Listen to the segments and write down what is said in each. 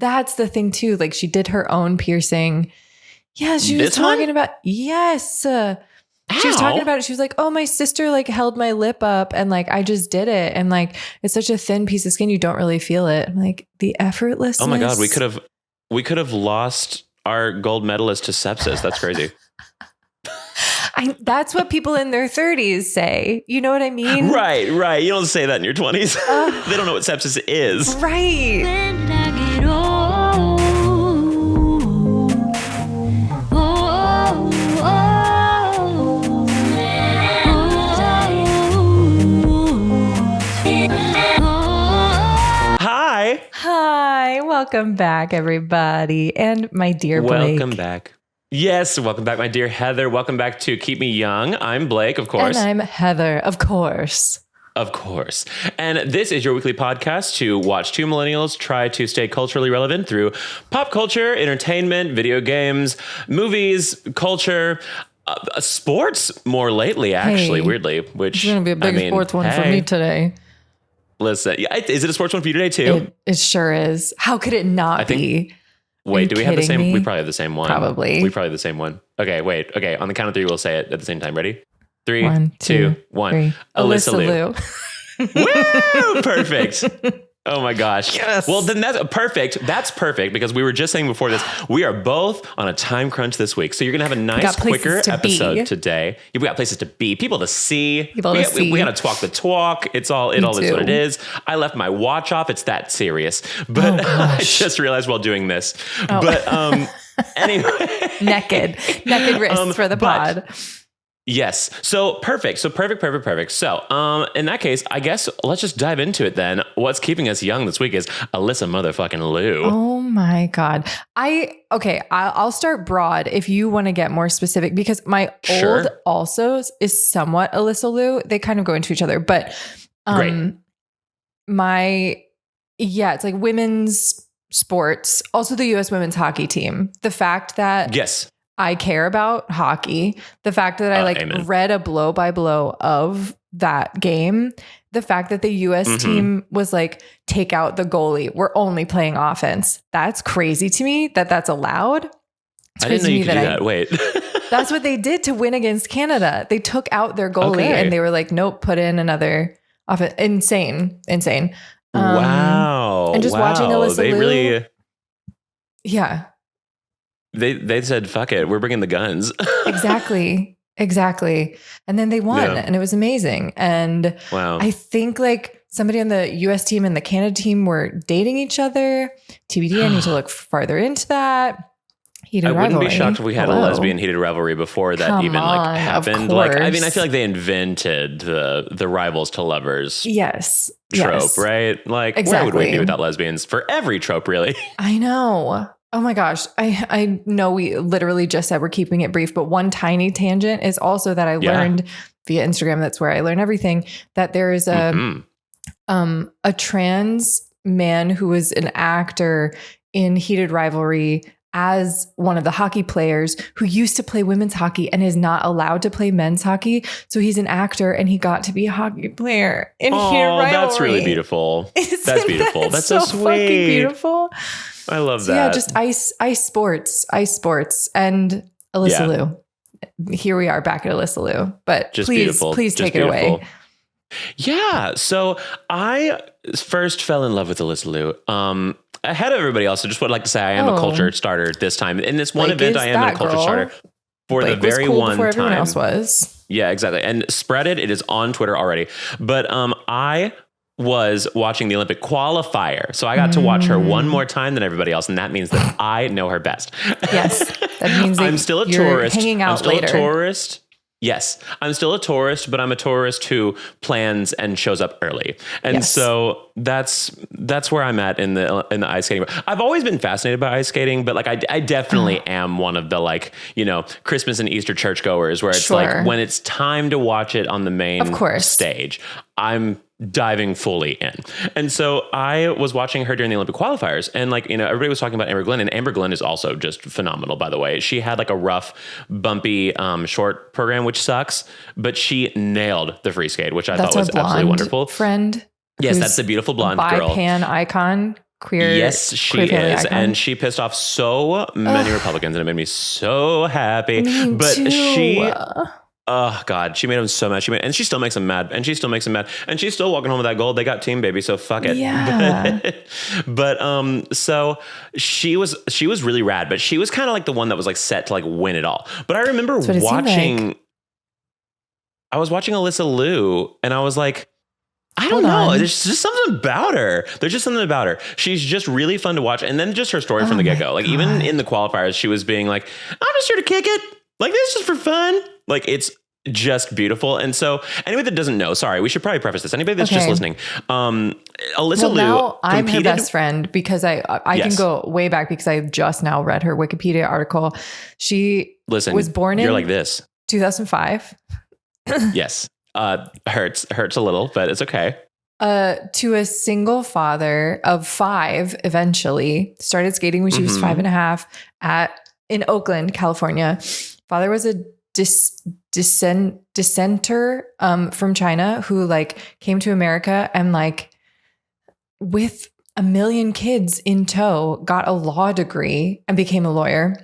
That's the thing too. Like she did her own piercing. Yeah, she was talking about, yes. She was talking about it. She was like, oh, my sister like held my lip up and like, I just did it. And like, it's such a thin piece of skin. You don't really feel it. I'm like the effortlessness. Oh my God. We could have lost our gold medalist to sepsis. That's crazy. That's what people in their 30s say. You know what I mean? Right. You don't say that in your 20s. They don't know what sepsis is. Right. Hi. Welcome back, everybody. And my dear Blake. Welcome back. Yes, welcome back, my dear Heather. Welcome back to Keep Me Young. I'm Blake, of course. And I'm Heather, of course. Of course. And this is your weekly podcast to watch two millennials try to stay culturally relevant through pop culture, entertainment, video games, movies, culture, sports more lately, actually, weirdly. Which it's going to be a big sports one for me today. Listen, is it a sports one for you today too? It sure is. How could it not be? Wait, do we have the same? We probably have the same one. Probably. We probably have the same one. Okay, wait. Okay, on the count of three, we'll say it at the same time. Ready? 3, 1, 2, 1. 3. Alysa Liu. Woo! Perfect. Oh my gosh. Yes. Well, then that's perfect. That's perfect because we were just saying before this, we are both on a time crunch this week. So you're going to have a nice, quicker episode today. We got places to be, people to see. We got to talk the talk. It all is what it is. I left my watch off. It's that serious. But I just realized while doing this. Oh. But anyway. Naked wrists for the pod. Yes. So perfect. So in that case, I guess let's just dive into it then. What's keeping us young this week is Alysa motherfucking Liu. Oh my God. I'll start broad if you want to get more specific because my old also is somewhat Alysa Liu. They kind of go into each other, but it's like women's sports, also the U.S. women's hockey team. The fact that I care about hockey. The fact that I read a blow by blow of that game. The fact that the U.S. team was like, take out the goalie. We're only playing offense. That's crazy to me that's allowed. I didn't know you could do that. Wait. That's what they did to win against Canada. They took out their goalie and they were like, nope, put in another offense. Insane. Wow. And just watching Alysa Liu. Yeah. They said, fuck it, we're bringing the guns. Exactly. And then they won and it was amazing. And I think like somebody on the US team and the Canada team were dating each other. TBD, I need to look farther into that. Heated rivalry. Wouldn't be shocked if we had a lesbian heated rivalry before that happened. Like, I mean, I feel like they invented the rivals to lovers trope, right? Like, where would we be without lesbians? For every trope, really. I know. Oh my gosh. I know we literally just said we're keeping it brief, but one tiny tangent is also that I learned via Instagram. That's where I learn everything, that there is a trans man who was an actor in Heated Rivalry as one of the hockey players who used to play women's hockey and is not allowed to play men's hockey. So he's an actor and he got to be a hockey player in Heated Rivalry. That's really beautiful. That's beautiful. That's so sweet. Fucking beautiful. I love that. Yeah, just ice sports and Alysa Liu. Here we are back at Alysa Liu, but just please take it away. Yeah. So I first fell in love with Alysa Liu. Ahead of everybody else, I just would like to say I am a culture starter this time. In this one event, I am a culture starter for the very cool one before time. Everyone else was. Yeah, exactly. And spread it. It is on Twitter already. But I was watching the Olympic qualifier. So I got to watch her one more time than everybody else. And that means that I know her best. Yes. That means that I'm still a tourist. Hanging out I'm still later. a tourist. Yes, I'm still a tourist, but I'm a tourist who plans and shows up early. And so that's where I'm at in the ice skating. I've always been fascinated by ice skating, but like I definitely am one of the like, Christmas and Easter churchgoers where it's like when it's time to watch it on the main stage, I'm diving fully in. And so I was watching her during the Olympic qualifiers and everybody was talking about Amber Glenn, and Amber Glenn is also just phenomenal, by the way. She had like a rough, bumpy short program, which sucks, but she nailed the free skate, which I thought was absolutely wonderful. Friend. Yes, that's the beautiful blonde girl. Pan icon. queer. Yes, she is. Icon. And she pissed off so many Republicans, and it made me so happy. But she... Oh God, she made him so mad. And she still makes him mad. And she's still walking home with that gold. They got team, baby. So fuck it. Yeah. but so she was really rad. But she was kind of like the one that was like set to like win it all. But I remember watching. I was watching Alysa Liu, and I was like, I don't know. There's just something about her. She's just really fun to watch. And then just her story from the get go. Like even in the qualifiers, she was being like, I'm just here to kick it. Like this is just for fun. Like it's just beautiful. And so anybody that doesn't know, sorry, we should probably preface this. Anybody that's just listening, Alysa Liu now I'm her best friend because I can go way back because I just now read her Wikipedia article. She was born in like this 2005. Yes. Hurts a little, but it's okay. To a single father of 5, eventually started skating when she was 5.5 in Oakland, California. Father was a dissenter from China who like came to America and like with 1 million kids in tow got a law degree and became a lawyer.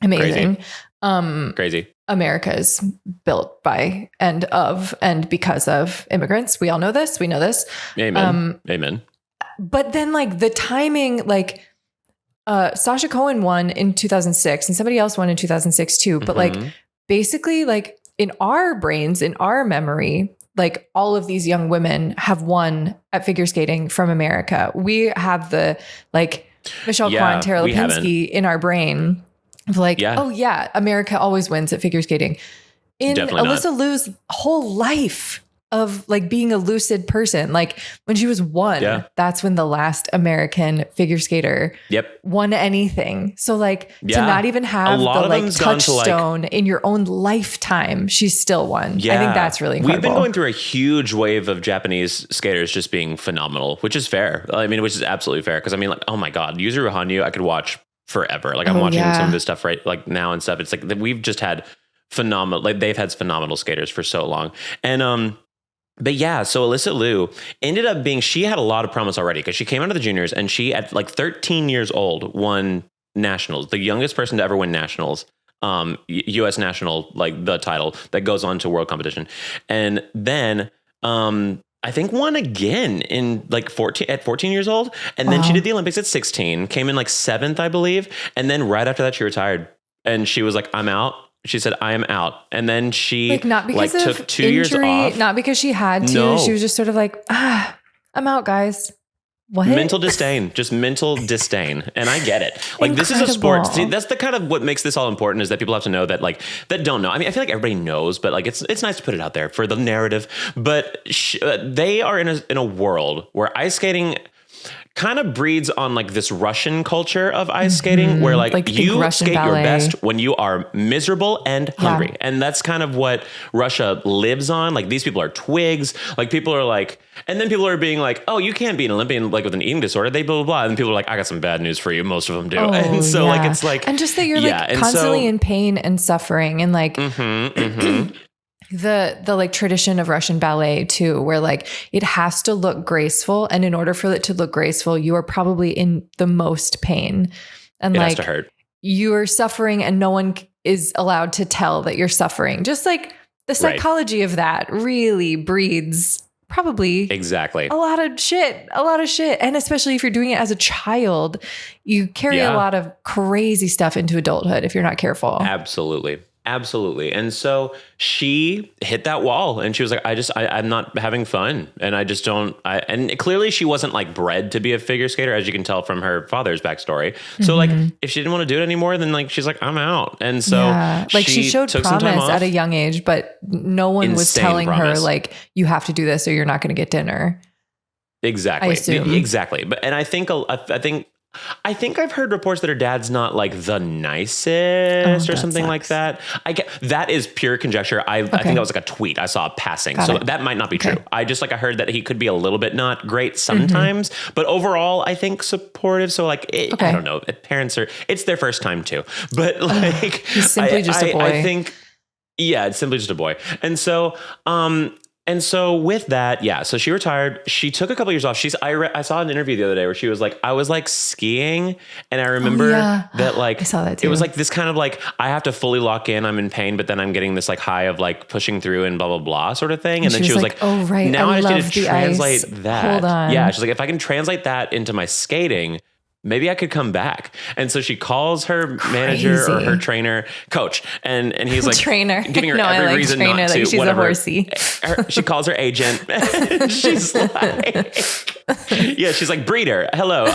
Amazing. Crazy. America is built by and because of immigrants. We all know this. We know this. Amen. Amen. But then like the timing, like Sasha Cohen won in 2006 and somebody else won in 2006 too. But like basically like in our brains, in our memory, like all of these young women have won at figure skating from America. We have the like Michelle Kwan, Tara Lipinski in our brain. Like, oh yeah, America always wins at figure skating. In Alysa Liu's whole life of like being a lucid person, like when she was 1, that's when the last American figure skater won anything. So like to not even have the like touchstone in your own lifetime, she's still won. I think that's really incredible. We've been going through a huge wave of Japanese skaters just being phenomenal, which is fair. I mean, which is absolutely fair. Cause I mean like, oh my God, Yuzuru Hanyu, I could watch forever. Like I'm watching some of this stuff right like now and stuff. It's like we've just had phenomenal, like they've had phenomenal skaters for so long. And but yeah, so Alysa Liu ended up being, she had a lot of promise already because she came out of the juniors and she at like 13 years old won nationals, the youngest person to ever win nationals, US national, like the title that goes on to world competition. And then I think won again in like 14 years old. And then she did the Olympics at 16, came in like 7th, I believe. And then right after that, she retired and she was like, I'm out. She said, I am out. And then she like not because of took 2 years off. Not because she had to. No. She was just sort of like, I'm out, guys. What? Mental disdain, just mental disdain. And I get it. Like this is a sport. See, that's the kind of what makes this all important is that people have to know that like, that don't know. I mean, I feel like everybody knows, but like, it's nice to put it out there for the narrative, but they are in a world where ice skating kind of breeds on like this Russian culture of ice skating where like you skate ballet. Your best when you are miserable and hungry. Yeah. And that's kind of what Russia lives on. Like these people are twigs. Like people are like, and then people are being like, oh, you can't be an Olympian like with an eating disorder. They blah, blah, blah. And people are like, I got some bad news for you. Most of them do. Oh, and so like, it's like, and just that you're like constantly in pain and suffering and like, the like tradition of Russian ballet too, where like it has to look graceful. And in order for it to look graceful, you are probably in the most pain and it like has to hurt. You are suffering and no one is allowed to tell that you're suffering. Just like the psychology of that really breeds probably exactly a lot of shit. And especially if you're doing it as a child, you carry a lot of crazy stuff into adulthood if you're not careful. Absolutely. And so she hit that wall and she was like, I'm not having fun. And I just don't, and clearly she wasn't like bred to be a figure skater, as you can tell from her father's backstory. So like, if she didn't want to do it anymore, then like, she's like, I'm out. And so like she showed promise at a young age, but no one was telling her like, you have to do this or you're not going to get dinner. Exactly. I assume. Exactly. But, and I think I've heard reports that her dad's not like the nicest or something like that. I get that is pure conjecture. I think that was like a tweet I saw passing. That might not be true. I heard that he could be a little bit not great sometimes, but overall I think supportive. So like, I don't know. Parents it's their first time too, but like he's simply just a boy. I think, it's simply just a boy. And so, And so with that, so she retired. She took a couple years off. I saw an interview the other day where she was like, I was like skiing, and I remember that like I saw that too. It was like this kind of like, I have to fully lock in. I'm in pain, but then I'm getting this like high of like pushing through and blah blah blah sort of thing. And then she was like, oh right, now I just need to translate ice. that. Hold on. Yeah, she's like, if I can translate that into my skating, maybe I could come back. And so she calls her manager or her coach, and he's like trainer, giving her every reason trainer, not to. Like she's whatever. A horsey. She calls her agent. And she's like, she's like, breeder. Hello.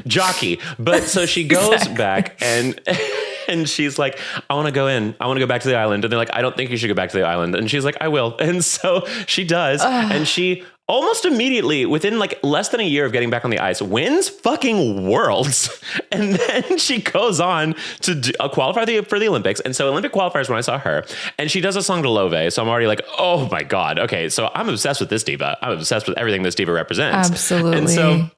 Jockey. But so she goes back and she's like, I want to go back to the island. And they're like, I don't think you should go back to the island. And she's like, I will. And so she does. And she almost immediately, within like less than a year of getting back on the ice, wins fucking worlds. And then she goes on to qualify for the Olympics. And so Olympic qualifiers when I saw her, and she does a song to Love. So I'm already like, oh my God. Okay. So I'm obsessed with this diva. I'm obsessed with everything this diva represents. Absolutely. And so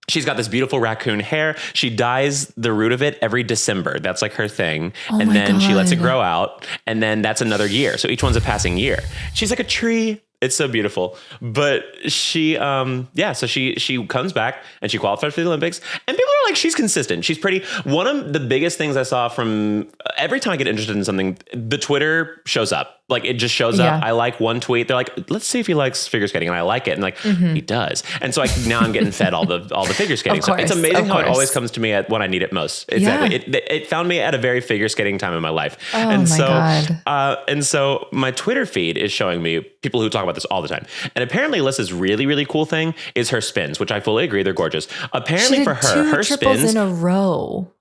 she's got this beautiful raccoon hair. She dyes the root of it every December. That's like her thing. And then she lets it grow out. And then that's another year. So each one's a passing year. She's like a tree. It's so beautiful. But she, so she comes back and she qualifies for the Olympics, and people are like, she's consistent. She's pretty. One of the biggest things I saw from every time I get interested in something, the Twitter shows up. Like it just shows up. I like one tweet. They're like, let's see if he likes figure skating. And I like it. And like, he does. And so now I'm getting fed all the figure skating stuff. It's amazing how it always comes to me when I need it most. Exactly. It found me at a very figure skating time in my life. God. And so my Twitter feed is showing me people who talk about this all the time. And apparently Alyssa's really, really cool thing is her spins, which I fully agree. They're gorgeous. Apparently for her spins in a row.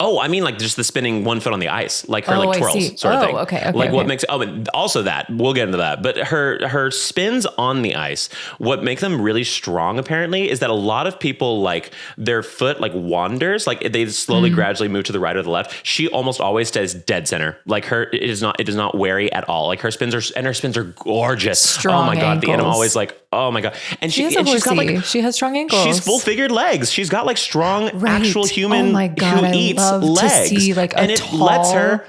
Oh, I mean, like just the spinning one foot on the ice, like her like twirls sort of thing. Okay. Like what makes, and also that we'll get into that, but her spins on the ice, what makes them really strong apparently is that a lot of people like their foot like wanders, like they slowly gradually move to the right or the left. She almost always stays dead center. Like it is not wary at all. Like her spins are gorgeous. Strong oh my God. ankles. And I'm always like, oh my God. And she's got like, she has strong ankles. She's full figured legs. She's got like strong actual human who eats legs, to see like and it lets her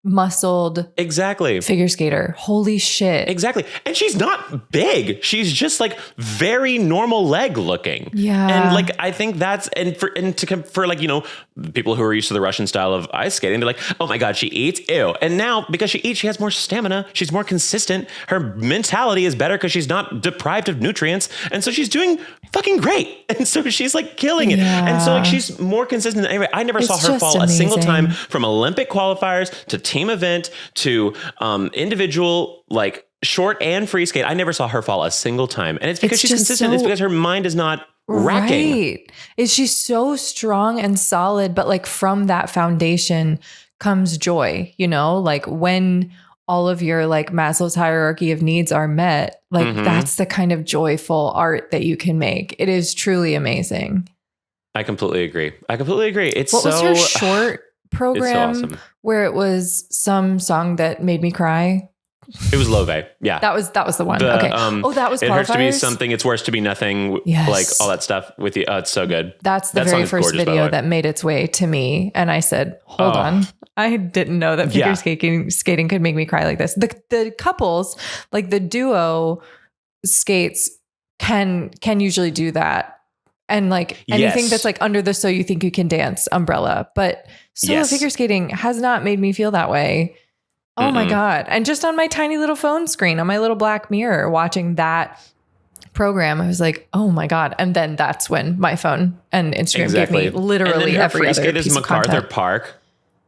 muscled figure skater. Holy shit. Exactly. And she's not big. She's just like very normal leg looking. Yeah. And like I think that's for like, you know, people who are used to the Russian style of ice skating, they're like, oh my God, she eats. Ew. And now because she eats, she has more stamina. She's more consistent. Her mentality is better because she's not deprived of nutrients. And so she's doing fucking great. And so she's like killing it. Yeah. And so like she's more consistent than anybody. I never saw her fall a single time from Olympic qualifiers to team event to individual like short and free skate. I never saw her fall a single time. And it's because she's consistent. It's because her mind is not racking. Right. Is she so strong and solid, but like from that foundation comes joy, you know, like when all of your like Maslow's hierarchy of needs are met, like that's the kind of joyful art that you can make. It is truly amazing. I completely agree. It's what was her short program so awesome. Where it was some song that made me cry? It was Love. Yeah. That was the one. Okay. That was It qualifiers? Hurts to Be Something. It's Worse to Be Nothing. Yes. Like all that stuff with you. Oh, it's so good. That's the very first video that made its way to me. And I said, hold on. I didn't know that figure skating could make me cry like this. The couples, like the duo skates can usually do that. And like anything that's like under the So You Think You Can Dance umbrella. But solo figure skating has not made me feel that way. Oh my God. And just on my tiny little phone screen, on my little black mirror, watching that program, I was like, oh my God. And then that's when my phone and Instagram gave me literally every other piece of content. MacArthur Park.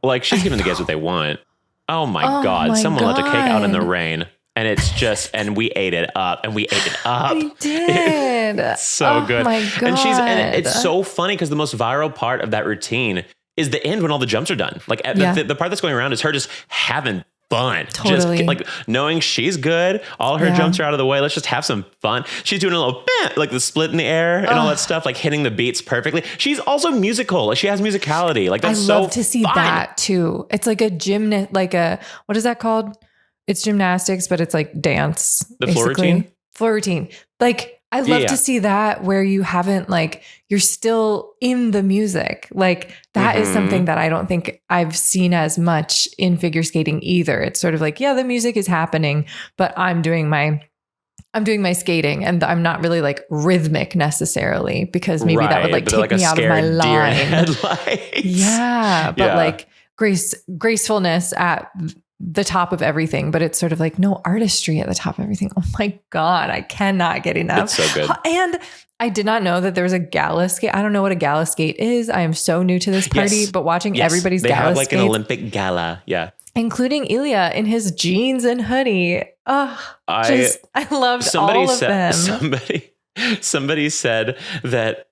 Like she's giving the kids what they want. Oh my God. Someone left a cake out in the rain. And it's just, and we ate it up. We did. It's so good. My God. And it's so funny because the most viral part of that routine is the end when all the jumps are done. Like the part that's going around is her just having fun. Totally. Just like knowing she's good. All her jumps are out of the way. Let's just have some fun. She's doing a little like the split in the air and all that stuff, like hitting the beats perfectly. She's also musical. Like she has musicality. Like that's so I love to see that too. It's like a gymnast, like what is that called? It's gymnastics, but it's like dance. The floor routine? Floor routine. Like I love to see that where you haven't like, you're still in the music. Like that is something that I don't think I've seen as much in figure skating either. It's sort of like, yeah, the music is happening, but I'm doing my skating and I'm not really like rhythmic necessarily because maybe that would like take me out of my line. Yeah. But like gracefulness at the top of everything, but it's sort of like no artistry at the top of everything. Oh my God, I cannot get enough. It's so good. And I did not know that there was a gala skate. I don't know what a gala skate is. I am so new to this party, but watching everybody's gala have like skates, an Olympic gala. Yeah. Including Ilya in his jeans and hoodie. Oh, I loved all of them. Somebody said that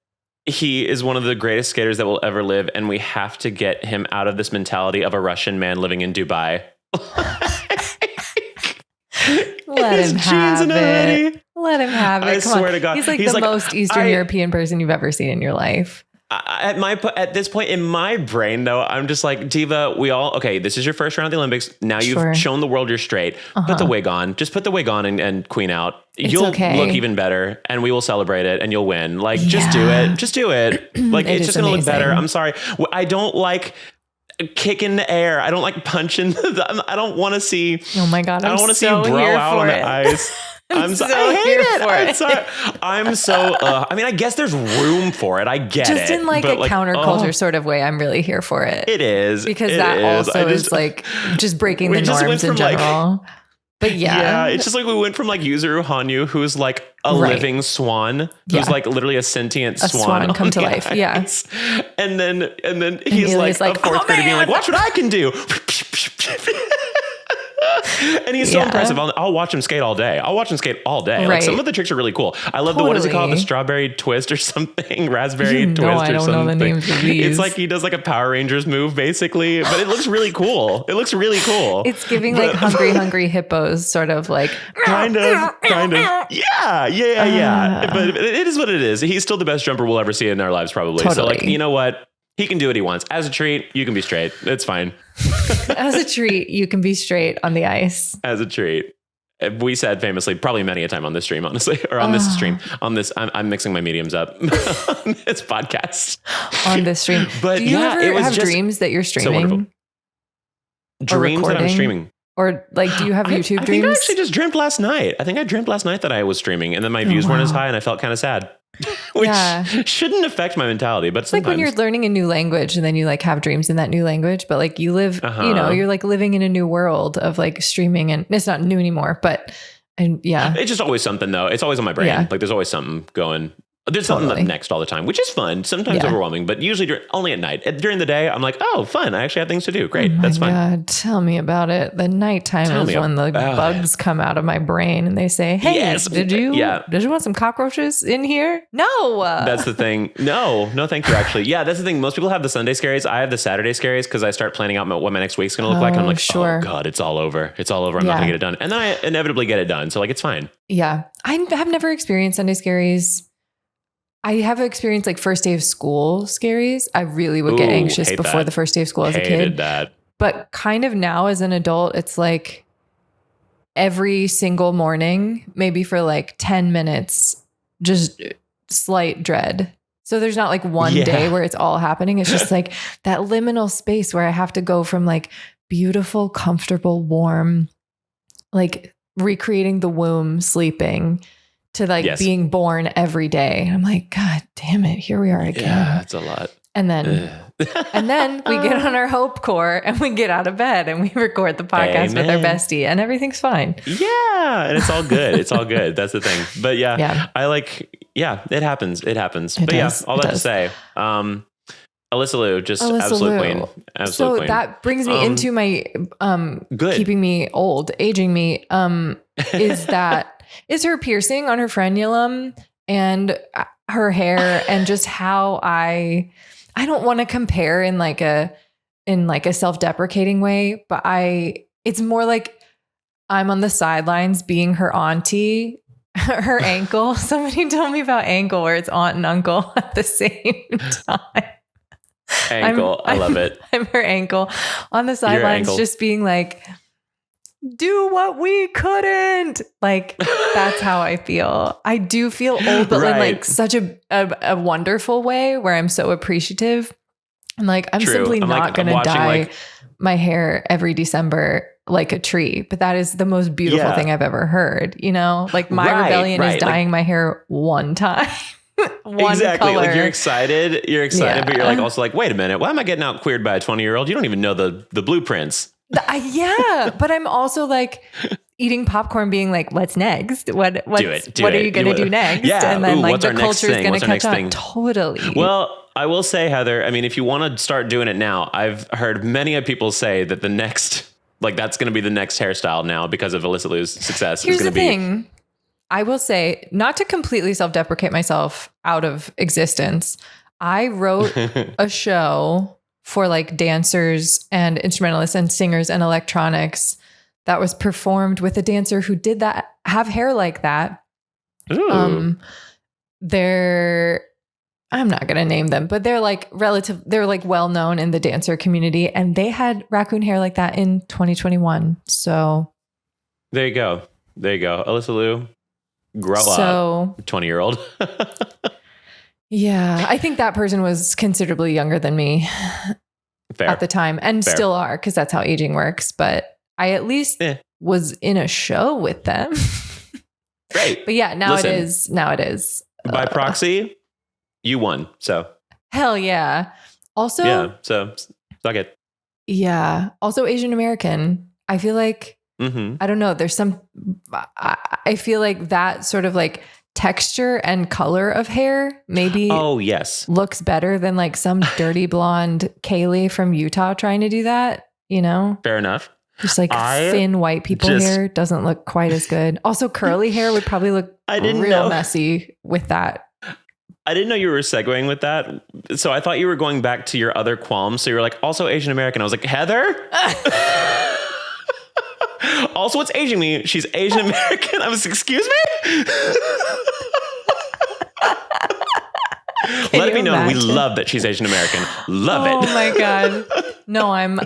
he is one of the greatest skaters that will ever live, and we have to get him out of this mentality of a Russian man living in Dubai. Let him have it. Let him have it. I swear to God. He's like the most Eastern European person you've ever seen in your life. At this point in my brain, though, I'm just like, Diva, this is your first round of the Olympics. Now you've shown the world you're straight. Put the wig on. Just put the wig on and queen out. You'll look even better and we will celebrate it and you'll win. Like, just do it. Just do it. Like, it's just going to look better. I'm sorry. I don't like kick in the air. I don't like punching. I don't want to see. Oh my God. I don't want to see bro out on the ice. I hate it. I'm sorry. I'm so, I mean, I guess there's room for it. I get it. Just in like a counterculture sort of way, I'm really here for it. It is. Because that also is like just breaking the norms in general. But yeah. It's just like we went from like Yuzuru Hanyu, who's like a living swan, who's like literally a sentient swan come to life. Yeah. And then he's like a fourth grader being like, watch what I can do. And he's so impressive. I'll watch him skate all day. Like some of the tricks are really cool. I love what is it called? The strawberry twist or something? Raspberry twist or something. I don't know the names of these. It's like he does like a Power Rangers move basically, but it looks really cool. It's giving like hungry hippos sort of like. Kind of. Yeah. But it is what it is. He's still the best jumper we'll ever see in our lives probably. Totally. So like, you know what? He can do what he wants. As a treat, you can be straight. It's fine. As a treat, you can be straight on the ice. As a treat. We said famously, probably many a time on this stream, honestly, or on this stream, on this, I'm mixing my mediums up on this podcast. On this stream. But do you ever have dreams that you're streaming? So dreams that I'm streaming. Or like, do you have YouTube dreams? I think I actually just dreamt last night. That I was streaming and then my views weren't as high and I felt kind of sad. Which shouldn't affect my mentality, but sometimes. Like when you're learning a new language and then you like have dreams in that new language, but like you live, you're like living in a new world of like streaming and it's not new anymore, it's just always something though. It's always on my brain. Yeah. Like there's always something going. There's something up next all the time, which is fun. Sometimes overwhelming, but usually only at night. During the day, I'm like, oh, fun. I actually have things to do. Great. That's fun. God, tell me about it. The nighttime is when the bugs come out of my brain and they say, hey, did you want some cockroaches in here? No. That's the thing. No, thank you, actually. Yeah, that's the thing. Most people have the Sunday scaries. I have the Saturday scaries because I start planning out what my next week's going to look like. And I'm like, oh, God, it's all over. I'm not going to get it done. And then I inevitably get it done. So like, it's fine. Yeah. I have never experienced Sunday scaries. I have experienced like first day of school scaries. I really would get anxious before the first day of school as a kid. Hated that. But kind of now as an adult, it's like every single morning, maybe for like 10 minutes, just slight dread. So there's not like one day where it's all happening. It's just like that liminal space where I have to go from like beautiful, comfortable, warm, like recreating the womb, sleeping, to like being born every day. I'm like, God damn it. Here we are again. Yeah, that's a lot. And then we get on our hope core and we get out of bed and we record the podcast with our bestie and everything's fine. Yeah. And it's all good. It's all good. That's the thing. But I like, it happens. All that to say, Alysa Liu, just absolute queen. Absolute queen. That brings me into my, keeping me old, aging me, is her piercing on her frenulum and her hair and just how I don't want to compare in like a self-deprecating way, but it's more like I'm on the sidelines being her auntie, her ankle. Somebody told me about ankle where it's aunt and uncle at the same time. Ankle. I love it. I'm her ankle on the sidelines, just being like, do what we couldn't. Like, that's how I feel. I do feel old, but in like such a wonderful way where I'm so appreciative. And like, I'm simply not going to dye my hair every December like a tree, but that is the most beautiful thing I've ever heard. You know, like my rebellion is dyeing my hair one time. Exactly. Color. Like you're excited, but you're like also like, wait a minute, why am I getting out queered by a 20-year-old? You don't even know the blueprints. But I'm also like eating popcorn being like, what's next? What are you going to do next? Yeah. And then like the culture is going to catch on. Totally. Well, I will say, Heather, I mean, if you want to start doing it now, I've heard many people say that the next, like that's going to be the next hairstyle now because of Alysa Liu's success. Here's the thing. I will say, not to completely self-deprecate myself out of existence, I wrote a show for like dancers and instrumentalists and singers and electronics that was performed with a dancer who did that, have hair like that. Ooh. I'm not going to name them, but they're like well known in the dancer community, and they had raccoon hair like that in 2021. So there you go. Alysa Liu, grow up, 20-year-old. Yeah, I think that person was considerably younger than me at the time, and still are, because that's how aging works. But I at least was in a show with them. Right. But yeah, now it is. By proxy, you won. So hell yeah. Also, so suck it. Yeah. Also Asian American. I feel like, I don't know. There's I feel like that sort of like texture and color of hair maybe looks better than like some dirty blonde Kaylee from Utah trying to do that, you know? Fair enough. Just like thin white people hair doesn't look quite as good. Also curly hair would probably look real messy with that. I didn't know you were segueing with that. So I thought you were going back to your other qualms. So you were like, also Asian American. I was like, Heather? Also, what's aging me? She's Asian American. I was, excuse me? Let it be known, we love that she's Asian American. Love it. Oh my God. No, I'm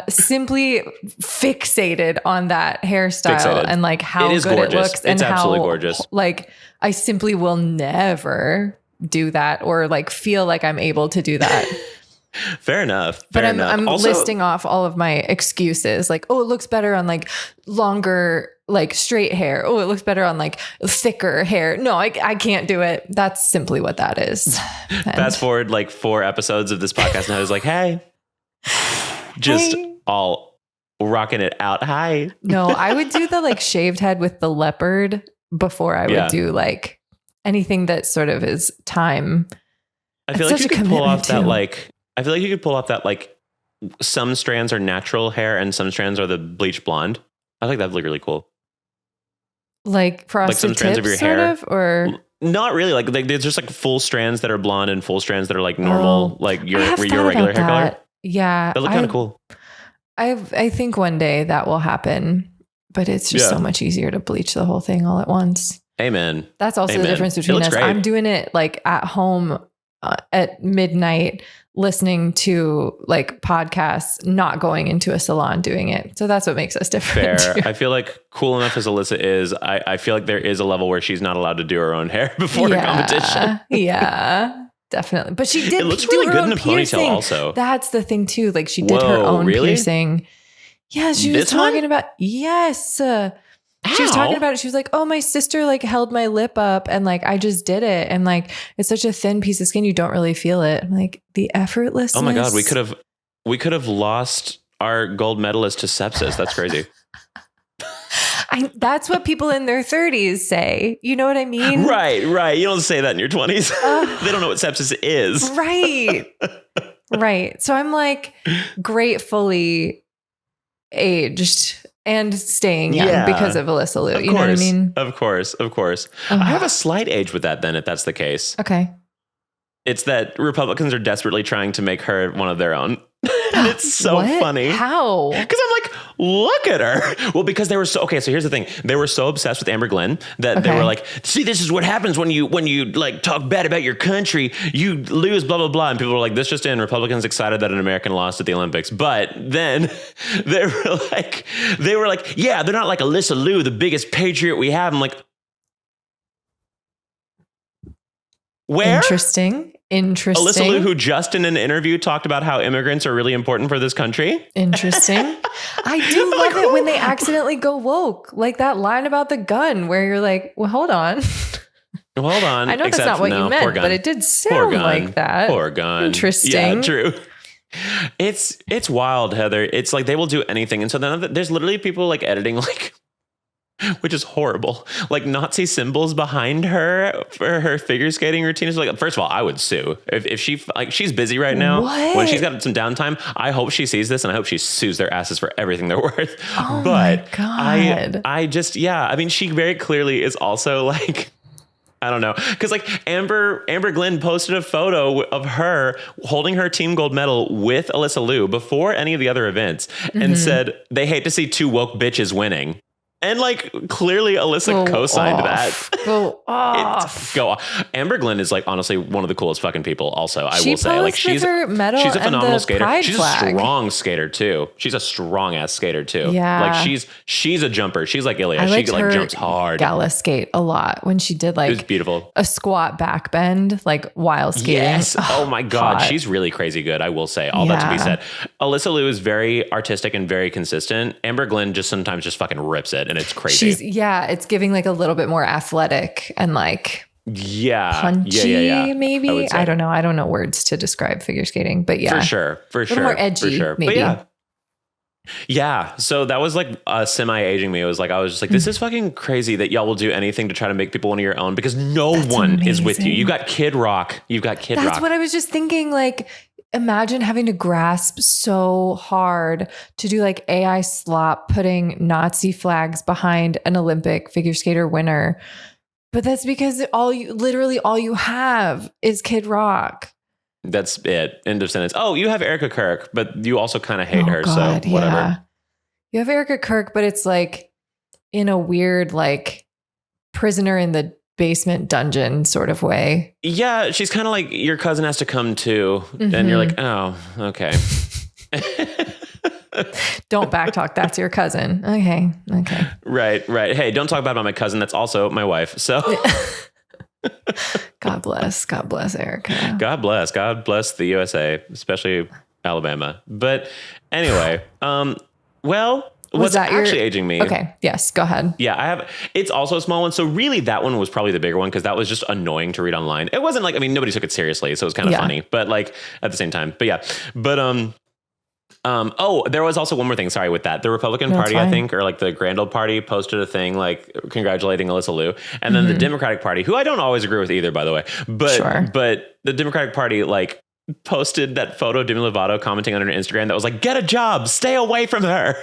simply fixated on that hairstyle and like how good gorgeous. It looks. It's and absolutely how gorgeous. Like I simply will never do that or like feel like I'm able to do that. Fair enough. But I'm also listing off all of my excuses. Like, oh, it looks better on like longer, like straight hair. Oh, it looks better on like thicker hair. No, I can't do it. That's simply what that is. Fast forward like 4 episodes of this podcast and I was like, hey, all rocking it out. Hi. No, I would do the like shaved head with the leopard before I would do like anything that sort of is time. I feel like you could pull off that like, I feel like you could pull off that like some strands are natural hair and some strands are the bleach blonde. I think that'd look really cool. Like frosted some strands tips, of your hair, or not really. Like there's just like full strands that are blonde and full strands that are like normal, like your regular hair color. Yeah, that look kind of cool. I think one day that will happen, but it's just so much easier to bleach the whole thing all at once. Amen. That's also the difference between us. Great. I'm doing it like at home at midnight, listening to like podcasts, not going into a salon doing it. So that's what makes us different. Fair. Too. I feel like cool enough as Alysa is, I feel like there is a level where she's not allowed to do her own hair before her competition. Yeah, definitely. But she did. It looks really good in a ponytail also. That's the thing too. Like she did her own piercing. Yeah, she was talking about, yes. She was talking about it. She was like, oh, my sister like held my lip up and like, I just did it. And like, it's such a thin piece of skin. You don't really feel it. I'm like the effortlessness. Oh my God. We could have lost our gold medalist to sepsis. That's crazy. That's what people in their 30s say. You know what I mean? Right. You don't say that in your 20s. They don't know what sepsis is. Right. So I'm like gratefully aged and staying young because of Alysa Liu. You know what I mean? Of course. I have a slight age with that then, if that's the case. Okay. It's that Republicans are desperately trying to make her one of their own. And it's so funny. How? Because I'm like, look at her. Well, because they were so here's the thing. They were so obsessed with Amber Glenn that they were like, see, this is what happens when you like talk bad about your country, you lose, blah, blah, blah. And people were like, this just in, Republicans excited that an American lost at the Olympics. But then they were like, yeah, they're not like Alysa Liu, the biggest patriot we have. I'm like, where? Interesting. Alysa Liu, who just in an interview talked about how immigrants are really important for this country. Interesting. I do love it when they accidentally go woke. Like that line about the gun where you're like, well, hold on. Hold on. I know that's not what you meant, but it did sound like that. Poor gun. Interesting. Yeah, true. It's wild, Heather. It's like they will do anything. And so then there's literally people like editing like, which is horrible, like Nazi symbols behind her for her figure skating routine. Is like, first of all, I would sue if she like she's busy right now. What? When she's got some downtime. I hope she sees this and I hope she sues their asses for everything they're worth. Oh my God. I just, yeah. I mean, she very clearly is also like, I don't know. Because like Amber Glenn posted a photo of her holding her team gold medal with Alysa Liu before any of the other events and said, they hate to see two woke bitches winning. And like clearly Alysa co-signed that. Go off. Go off. Amber Glenn is like honestly one of the coolest fucking people. Also, I will say, like she's her medal a phenomenal skater. She's flag. a strong skater too. She's a strong ass skater too. Yeah, like she's a jumper. She's like Ilya. She like jumps hard. Gala skate a lot when she did like it was beautiful. A squat back bend like while skating. Yes. Oh my God, she's really crazy good. I will say all that to be said. Alysa Liu is very artistic and very consistent. Amber Glenn just sometimes just fucking rips it. And it's crazy. It's giving like a little bit more athletic and like punchy, maybe. I don't know. I don't know words to describe figure skating, but yeah. For sure. More edgy, maybe. But yeah. So that was like semi-aging me. I was just like, this is fucking crazy that y'all will do anything to try to make people one of your own because That's one amazing. Is with you. You got Kid Rock. That's what I was just thinking. Like, imagine having to grasp so hard to do like AI slop, putting Nazi flags behind an Olympic figure skater winner. But that's because all you have is Kid Rock. That's it. End of sentence. Oh, you have Erica Kirk, but you also kind of hate her. God, so whatever. Yeah. You have Erica Kirk, but it's like in a weird, like prisoner in the basement dungeon sort of way. Yeah, she's kind of like your cousin has to come too. And you're like, oh, okay. Don't backtalk. That's your cousin. Okay. Right. Hey, don't talk bad about my cousin. That's also my wife. So God bless Erica. God bless the USA, especially Alabama. But anyway, what's actually aging me? Okay. Yes. Go ahead. Yeah, it's also a small one. So really that one was probably the bigger one because that was just annoying to read online. It wasn't like, I mean, nobody took it seriously. So it was kind of funny, but like at the same time, but yeah. But, there was also one more thing. Sorry with that. The Republican Party, I think, or like the Grand Old Party posted a thing like congratulating Alysa Liu. And then the Democratic Party, who I don't always agree with either, by the way, but the Democratic Party, like, posted that photo of Demi Lovato commenting on her Instagram that was like, get a job, stay away from her.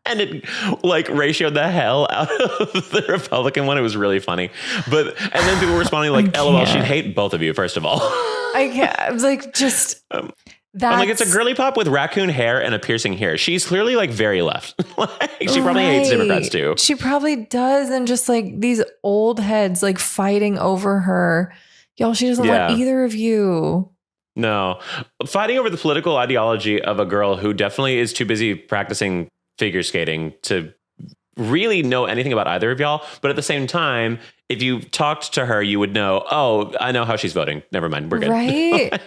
And it like ratioed the hell out of the Republican one. It was really funny. And then people were responding like, LOL, she'd hate both of you, first of all. I can't. I was like, just... I'm like, it's a girly pop with raccoon hair and a piercing hair. She's clearly like very left. Like, she probably hates Democrats too. She probably does. And just like these old heads like fighting over her. Y'all, she doesn't want either of you. No. Fighting over the political ideology of a girl who definitely is too busy practicing figure skating to really know anything about either of y'all. But at the same time, if you talked to her, you would know, oh, I know how she's voting. Never mind. We're good. Right?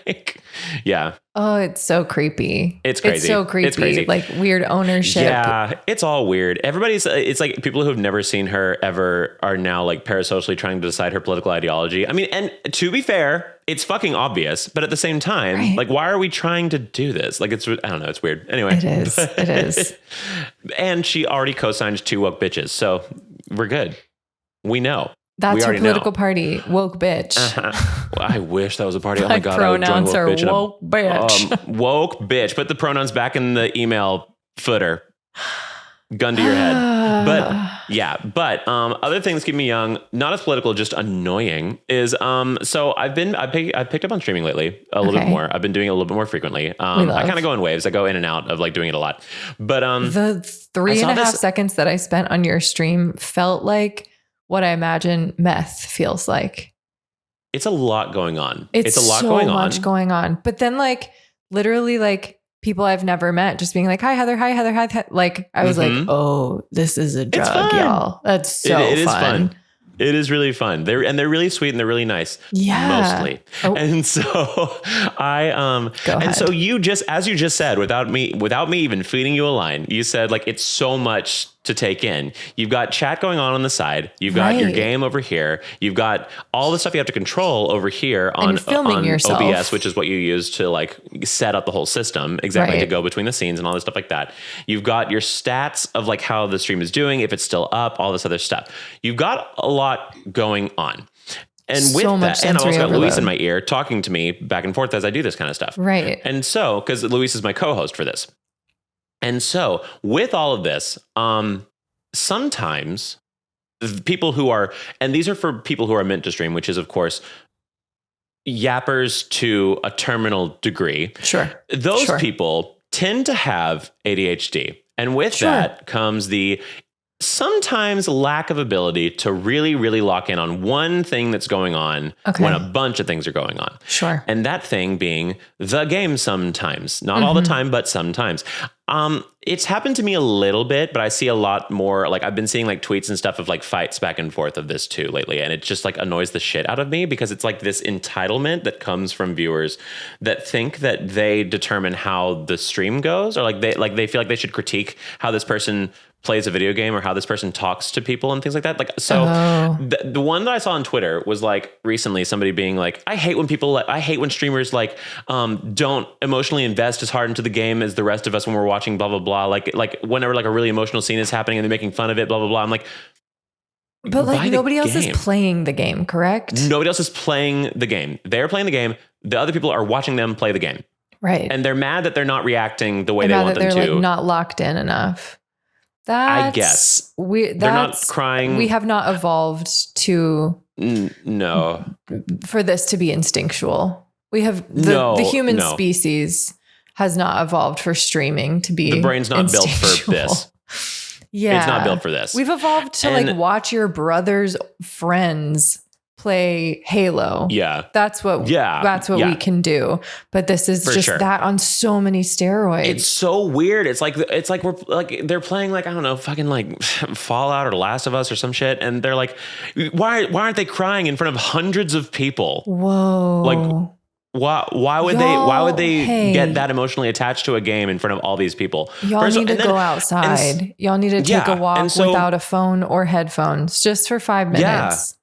Yeah. Oh, it's so creepy. It's crazy. It's so creepy. It's crazy. Like weird ownership. Yeah. It's all weird. It's like people who have never seen her ever are now like parasocially trying to decide her political ideology. I mean, and to be fair, it's fucking obvious, but at the same time, like, why are we trying to do this? Like, I don't know. It's weird. Anyway. It is. And she already co-signed 2 woke bitches. So we're good. We know. That's her political party, woke bitch. Well, I wish that was a party. Oh my God, I would join woke bitch. Woke bitch. Woke bitch. Put the pronouns back in the email footer. Gun to your head. But Yeah, but other things keep me young, not as political, just annoying. Is so I picked up on streaming lately a little bit more. I've been doing it a little bit more frequently. I kind of go in waves. I go in and out of like doing it a lot. But the 3.5 seconds that I spent on your stream felt like what I imagine meth feels like. It's a lot going on. It's a lot going on. So much going on. But then like literally like people I've never met just being like, hi, Heather. Hi, Heather. Hi. Like, I was like, oh, this is a drug, y'all. That's so fun. It is fun. It is really fun. They're really sweet and they're really nice. Yeah. Mostly. Oh. And so and so you just, as you just said, without me even feeding you a line, you said like, it's so much to take in. You've got chat going on the side. You've got your game over here. You've got all the stuff you have to control over here on OBS, which is what you use to like set up the whole system exactly to go between the scenes and all this stuff like that. You've got your stats of like how the stream is doing, if it's still up, all this other stuff. You've got a lot going on. And with that, and I've also got Luis in my ear talking to me back and forth as I do this kind of stuff. Right. And so, because Luis is my co-host for this. And so with all of this, sometimes people who are, and these are for people who are meant to stream, which is of course, yappers to a terminal degree. Sure. Those people tend to have ADHD. And with that comes the sometimes lack of ability to really, really lock in on one thing that's going on when a bunch of things are going on. Sure. And that thing being the game sometimes, not all the time, but sometimes. It's happened to me a little bit, but I see a lot more, like I've been seeing like tweets and stuff of like fights back and forth of this too lately. And it just like annoys the shit out of me because it's like this entitlement that comes from viewers that think that they determine how the stream goes, or like they feel like they should critique how this person plays a video game or how this person talks to people and things like that. Like, so the one that I saw on Twitter was like recently somebody being like, I hate when streamers like, don't emotionally invest as hard into the game as the rest of us when we're watching blah, blah, blah. Like whenever like a really emotional scene is happening and they're making fun of it, blah, blah, blah. I'm like, but like nobody else is playing the game, correct? Nobody else is playing the game. They're playing the game. The other people are watching them play the game. Right. And they're mad that they're not reacting the way they want them to. They're like not locked in enough. I guess they're not crying. We have not evolved to for this to be instinctual. We have the human species has not evolved for streaming to be. The brain's not built for this. Yeah, it's not built for this. We've evolved to like watch your brother's friends play Halo. Yeah. That's what we can do. But this is for just that on so many steroids. It's so weird. It's like we're like they're playing like, I don't know, fucking like Fallout or The Last of Us or some shit. And they're like, why aren't they crying in front of hundreds of people? Whoa. Like why would they get that emotionally attached to a game in front of all these people? Y'all need to go outside. Y'all need to take a walk without a phone or headphones just for 5 minutes.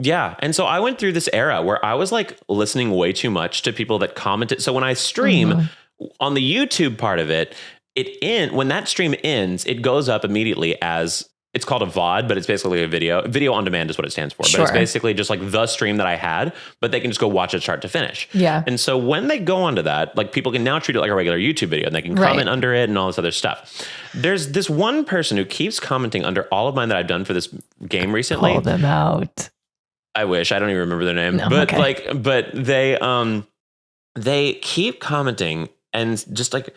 Yeah. And so I went through this era where I was like listening way too much to people that commented. So when I stream on the YouTube part of it, when that stream ends, it goes up immediately as it's called a VOD, but it's basically a video on demand is what it stands for. But it's basically just like the stream that I had, but they can just go watch it start to finish. Yeah. And so when they go onto that, like people can now treat it like a regular YouTube video and they can comment under it and all this other stuff. There's this one person who keeps commenting under all of mine that I've done for this game recently. Call them out. I wish. I don't even remember their name. No, but they keep commenting and just like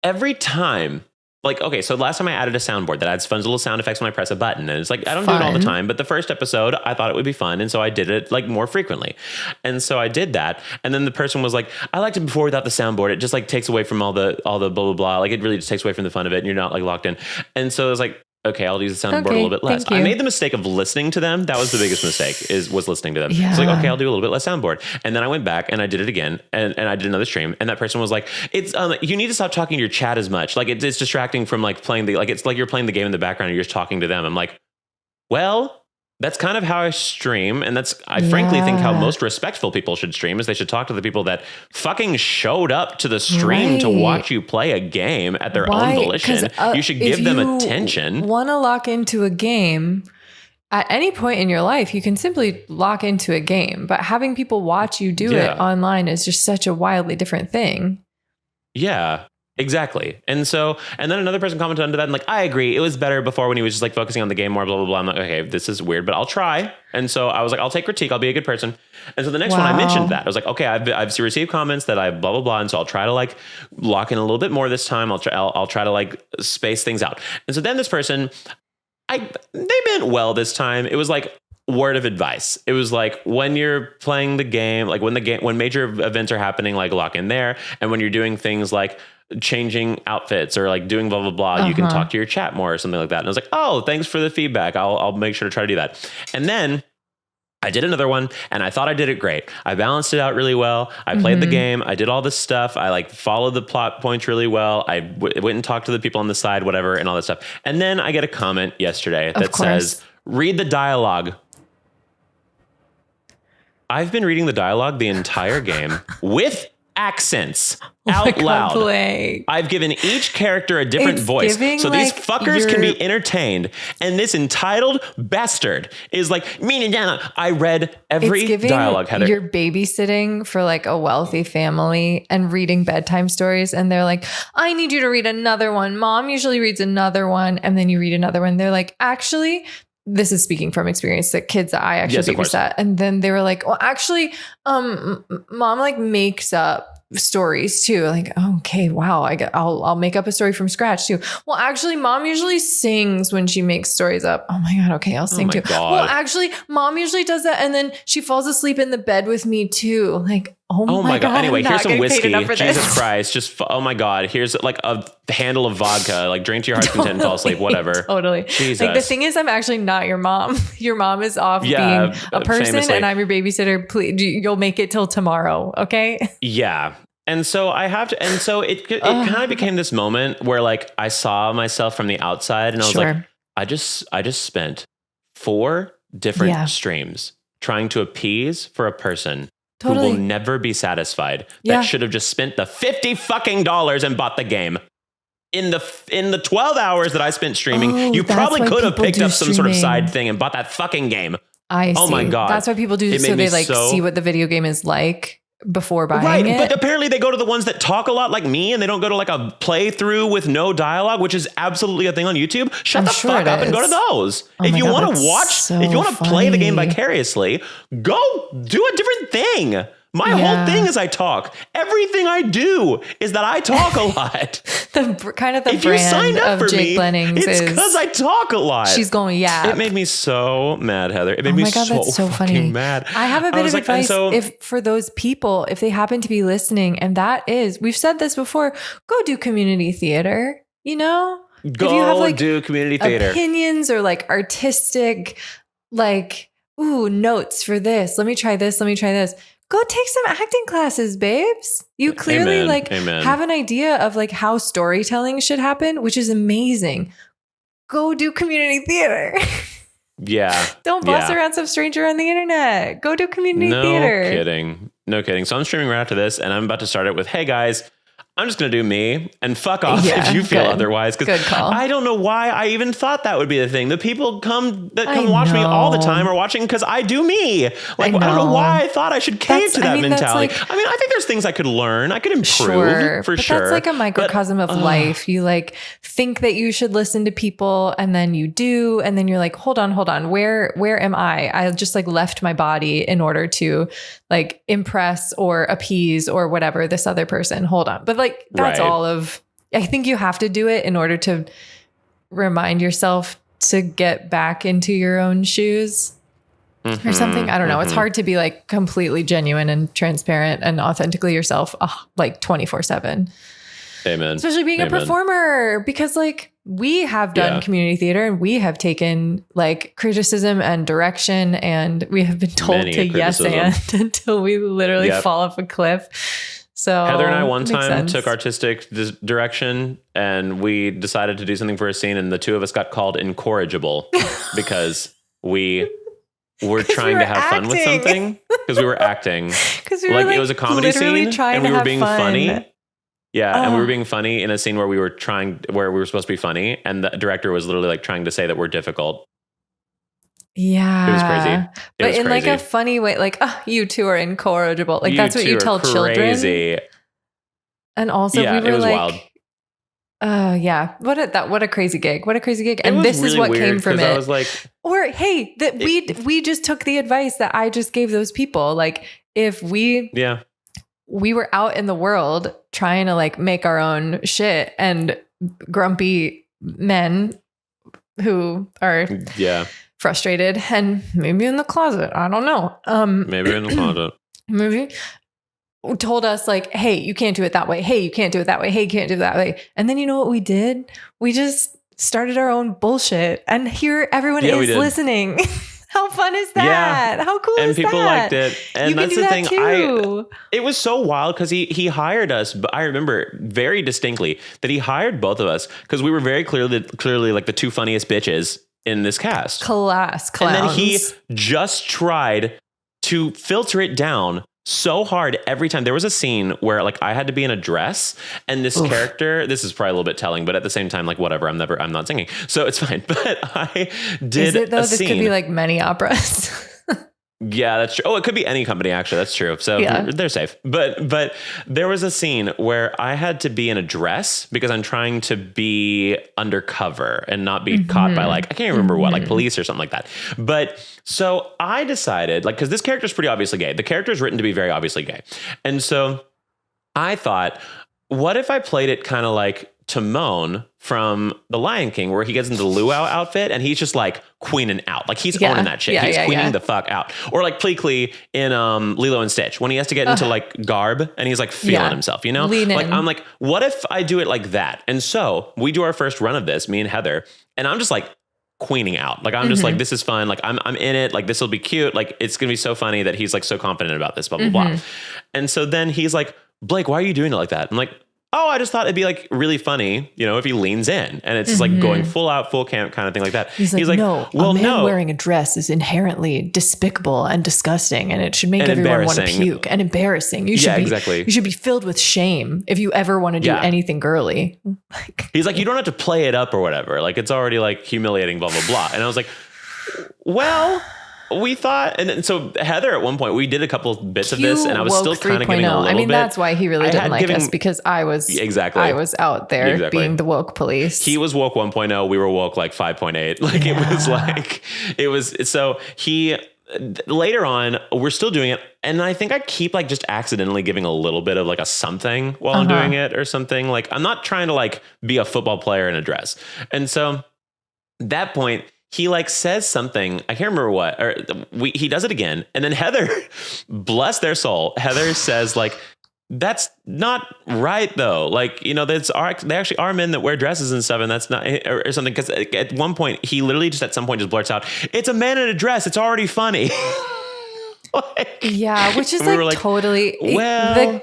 every time, like, okay, so last time I added a soundboard that adds fun little sound effects when I press a button. And it's like, I don't do it all the time, but the first episode I thought it would be fun. And so I did it like more frequently. And so I did that. And then the person was like, I liked it before without the soundboard. It just like takes away from all the blah, blah, blah. Like it really just takes away from the fun of it. And you're not like locked in. And so it was like, okay, I'll use the soundboard a little bit less. I made the mistake of listening to them. That was the biggest mistake was listening to them. Yeah. It's like, okay, I'll do a little bit less soundboard. And then I went back and I did it again and I did another stream. And that person was like, it's, you need to stop talking to your chat as much. Like it's distracting from like playing it's like you're playing the game in the background and you're just talking to them. I'm like, well, that's kind of how I stream. And that's, I frankly think how most respectful people should stream is they should talk to the people that fucking showed up to the stream to watch you play a game at their own volition. You should give them attention. Want to lock into a game at any point in your life, you can simply lock into a game, but having people watch you do it online is just such a wildly different thing. Yeah. Exactly. And then another person commented under that and like, I agree. It was better before when he was just like focusing on the game more, blah, blah, blah. I'm like, okay, this is weird, but I'll try. And so I was like, I'll take critique. I'll be a good person. And so the next one I mentioned that I was like, okay, I've received comments that I blah, blah, blah. And so I'll try to like lock in a little bit more this time. I'll try to like space things out. And so then this person, they meant well this time. It was like, word of advice. It was like when you're playing the game, like when major events are happening, like lock in there. And when you're doing things like changing outfits or like doing blah, blah, blah, you can talk to your chat more or something like that. And I was like, oh, thanks for the feedback. I'll make sure to try to do that. And then I did another one and I thought I did it great. I balanced it out really well. I played the game. I did all this stuff. I like followed the plot points really well. I went and talked to the people on the side, whatever, and all that stuff. And then I get a comment yesterday that says, read the dialogue. I've been reading the dialogue the entire game with accents out loud. Blake. I've given each character a different voice. So like these fuckers can be entertained. And this entitled bastard is like, I read every dialogue, Heather. You're babysitting for like a wealthy family and reading bedtime stories. And they're like, I need you to read another one. Mom usually reads another one. And then you read another one. They're like, actually, this is speaking from experience, that kids that I actually babysat. And then they were like, well, actually, mom like makes up stories too. Like, okay, wow. I'll make up a story from scratch too. Well, actually, mom usually sings when she makes stories up. Oh my God. Okay. I'll sing too. God. Well, actually, mom usually does that. And then she falls asleep in the bed with me too. Like, oh my God. Anyway, here's some whiskey. Jesus Christ. Just, oh my God. Here's like a handle of vodka, like drink to your heart's content and fall asleep, whatever. Totally. Jesus. Like the thing is, I'm actually not your mom. Your mom is off being a person famously. And I'm your babysitter. Please, you'll make it till tomorrow. Okay. Yeah. And so it kind of became this moment where like I saw myself from the outside and I was like, I just spent 4 different streams trying to appease for a person who will never be satisfied. That should have just spent the $50 fucking and bought the game. In the 12 hours that I spent streaming, you probably could have picked up some sort of side thing and bought that fucking game. I see. Oh my God. That's why people do this, so they like see what the video game is like before buying it. But apparently they go to the ones that talk a lot like me and they don't go to like a playthrough with no dialogue, which is absolutely a thing on YouTube. Shut the fuck up and go to those. If you want to watch, if you want to play the game vicariously, go do a different thing. My whole thing is I talk. Everything I do is that I talk a lot. The kind of the if brand you signed up of for Jake me, Blennings it's because I talk a lot. She's going, It made me so mad, Heather. It made me so fucking mad. I have a bit of advice if for those people, if they happen to be listening, and that is, we've said this before, go do community theater, you know? Go if you have like do community theater. Opinions or like artistic, like, notes for this. Let me try this. Go take some acting classes, babes. You clearly have an idea of like how storytelling should happen, which is amazing. Go do community theater. Yeah. Don't boss around some stranger on the internet. Go do community theater. No kidding. So I'm streaming right after this and I'm about to start it with, hey guys, I'm just going to do me and fuck off if you feel otherwise. Because I don't know why I even thought that would be the thing. The people come watch me all the time are watching because I do me. Like, I don't know why I thought I should cave to that mentality. I mean, I think there's things I could learn. I could improve for sure. That's like a microcosm of life. You like think that you should listen to people and then you do. And then you're like, hold on. Where am I? I just like left my body in order to like impress or appease or whatever this other person. Hold on. But like, that's all of, I think you have to do it in order to remind yourself to get back into your own shoes or something. I don't know. It's hard to be like completely genuine and transparent and authentically yourself, like 24/7. Amen. Especially being a performer, because like we have done community theater and we have taken like criticism and direction and we have been told to yes and until we literally fall off a cliff. So Heather and I one time took artistic direction and we decided to do something for a scene and the two of us got called incorrigible because we were trying to have fun with something because we were acting. Because we were like, it was a comedy scene and we were being funny. Yeah, and we were being funny in a scene where we were supposed to be funny and the director was literally like trying to say that we're difficult. Yeah. It was crazy. But in like a funny way, like, you two are incorrigible. Like that's what you tell children. And also we were like, wild. Yeah. What a crazy gig. What a crazy gig. And this really is what came from it. I was like, or hey, we just took the advice that I just gave those people. Like if we were out in the world trying to like make our own shit, and grumpy men who are frustrated and maybe in the closet. I don't know. Maybe in the closet. Maybe told us like, hey, you can't do it that way. Hey, you can't do it that way. Hey, you can't do it that way. And then you know what we did? We just started our own bullshit. And here everyone is listening. How fun is that? Yeah. How cool is that? And people liked it. And that's the thing. It was so wild because he hired us. But I remember very distinctly that he hired both of us because we were very clearly like the two funniest bitches in this cast. Clowns. And then he just tried to filter it down so hard every time. There was a scene where like I had to be in a dress, and this character, this is probably a little bit telling, but at the same time, like whatever, I'm not singing, so it's fine. But I did Is it though? This scene. Could be like many operas. Yeah, that's true. Oh, it could be any company, actually. That's true. So they're safe. But there was a scene where I had to be in a dress because I'm trying to be undercover and not be caught by like, I can't remember what, like police or something like that. But so I decided, like, because this character is pretty obviously gay. The character is written to be very obviously gay. And so I thought, what if I played it kind of like Timon from The Lion King, where he gets into the luau outfit and he's just like queening out. Like he's owning that shit. He's queening the fuck out. Or like Pleakley in Lilo and Stitch, when he has to get into like garb and he's like feeling himself, you know? Like I'm like, what if I do it like that? And so we do our first run of this, me and Heather, and I'm just like queening out. Like I'm just like, this is fun. Like I'm in it. Like this will be cute. Like it's gonna be so funny that he's like so confident about this, blah, blah, blah. And so then he's like, Blake, why are you doing it like that? I'm like, oh, I just thought it'd be like really funny, you know, if he leans in and it's just like going full out, full camp kind of thing like that. He's like, no, well, a man wearing a dress is inherently despicable and disgusting, and it should make everyone want to puke and embarrassing. You should be filled with shame if you ever want to do anything girly. He's like, you don't have to play it up or whatever. Like it's already like humiliating, blah, blah, blah. And I was like, well, we thought, and then, so Heather, at one point, we did a couple bits of this, and I was still kind of giving a little bit. I mean, that's why he really didn't like us, because I was out there being the woke police. He was woke 1.0. We were woke like 5.8. Like it was so he. Later on, we're still doing it, and I think I keep like just accidentally giving a little bit of like a something while I'm doing it or something. Like I'm not trying to like be a football player in a dress, and so that point. He like says something, I can't remember what, or he does it again. And then Heather, bless their soul, Heather says like, that's not right though. Like, you know, they actually are men that wear dresses and stuff, and that's not, or something. Cause at one point he literally just at some point just blurts out, it's a man in a dress. It's already funny. Which is like totally, well,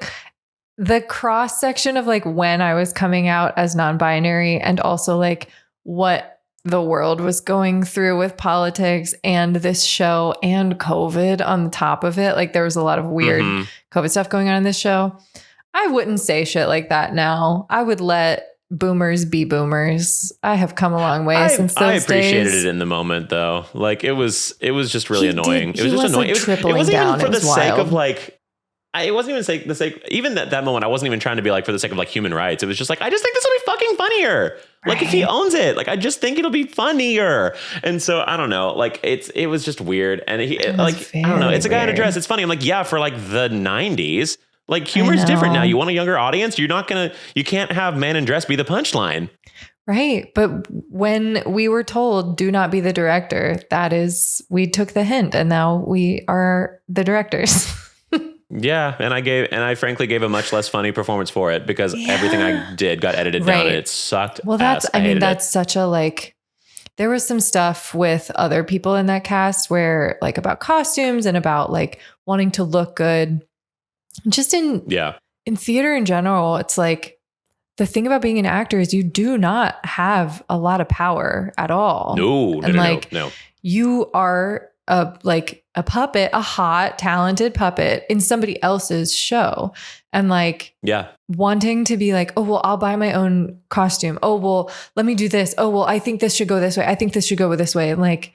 the cross section of like when I was coming out as non-binary, and also like what the world was going through with politics and this show and COVID on the top of it. Like there was a lot of weird COVID stuff going on in this show. I wouldn't say shit like that now. I would let boomers be boomers. I have come a long way since those days. I appreciated it in the moment though. Like it was just really annoying. It was just annoying. It wasn't even for the sake of like, it wasn't even the sake, even that moment, I wasn't even trying to be like for the sake of like human rights. It was just like, I just think this will be fucking funnier. Like if he owns it, like I just think it'll be funnier. And so I don't know, like it was just weird. And he like, I don't know, it's a guy in a dress. It's funny. I'm like, yeah, for like the 90s, like humor's different now. You want a younger audience. You can't have man in dress be the punchline. Right. But when we were told, do not be the director, we took the hint, and now we are the directors. Yeah, and I frankly gave a much less funny performance for it because everything I did got edited down and it sucked. Well, that's such a like, there was some stuff with other people in that cast where like about costumes and about like wanting to look good. Just in theater in general, it's like the thing about being an actor is you do not have a lot of power at all. No. You are a puppet, a hot, talented puppet in somebody else's show. And like, wanting to be like, oh, well, I'll buy my own costume. Oh, well, let me do this. Oh, well, I think this should go this way. I think this should go this way. And like,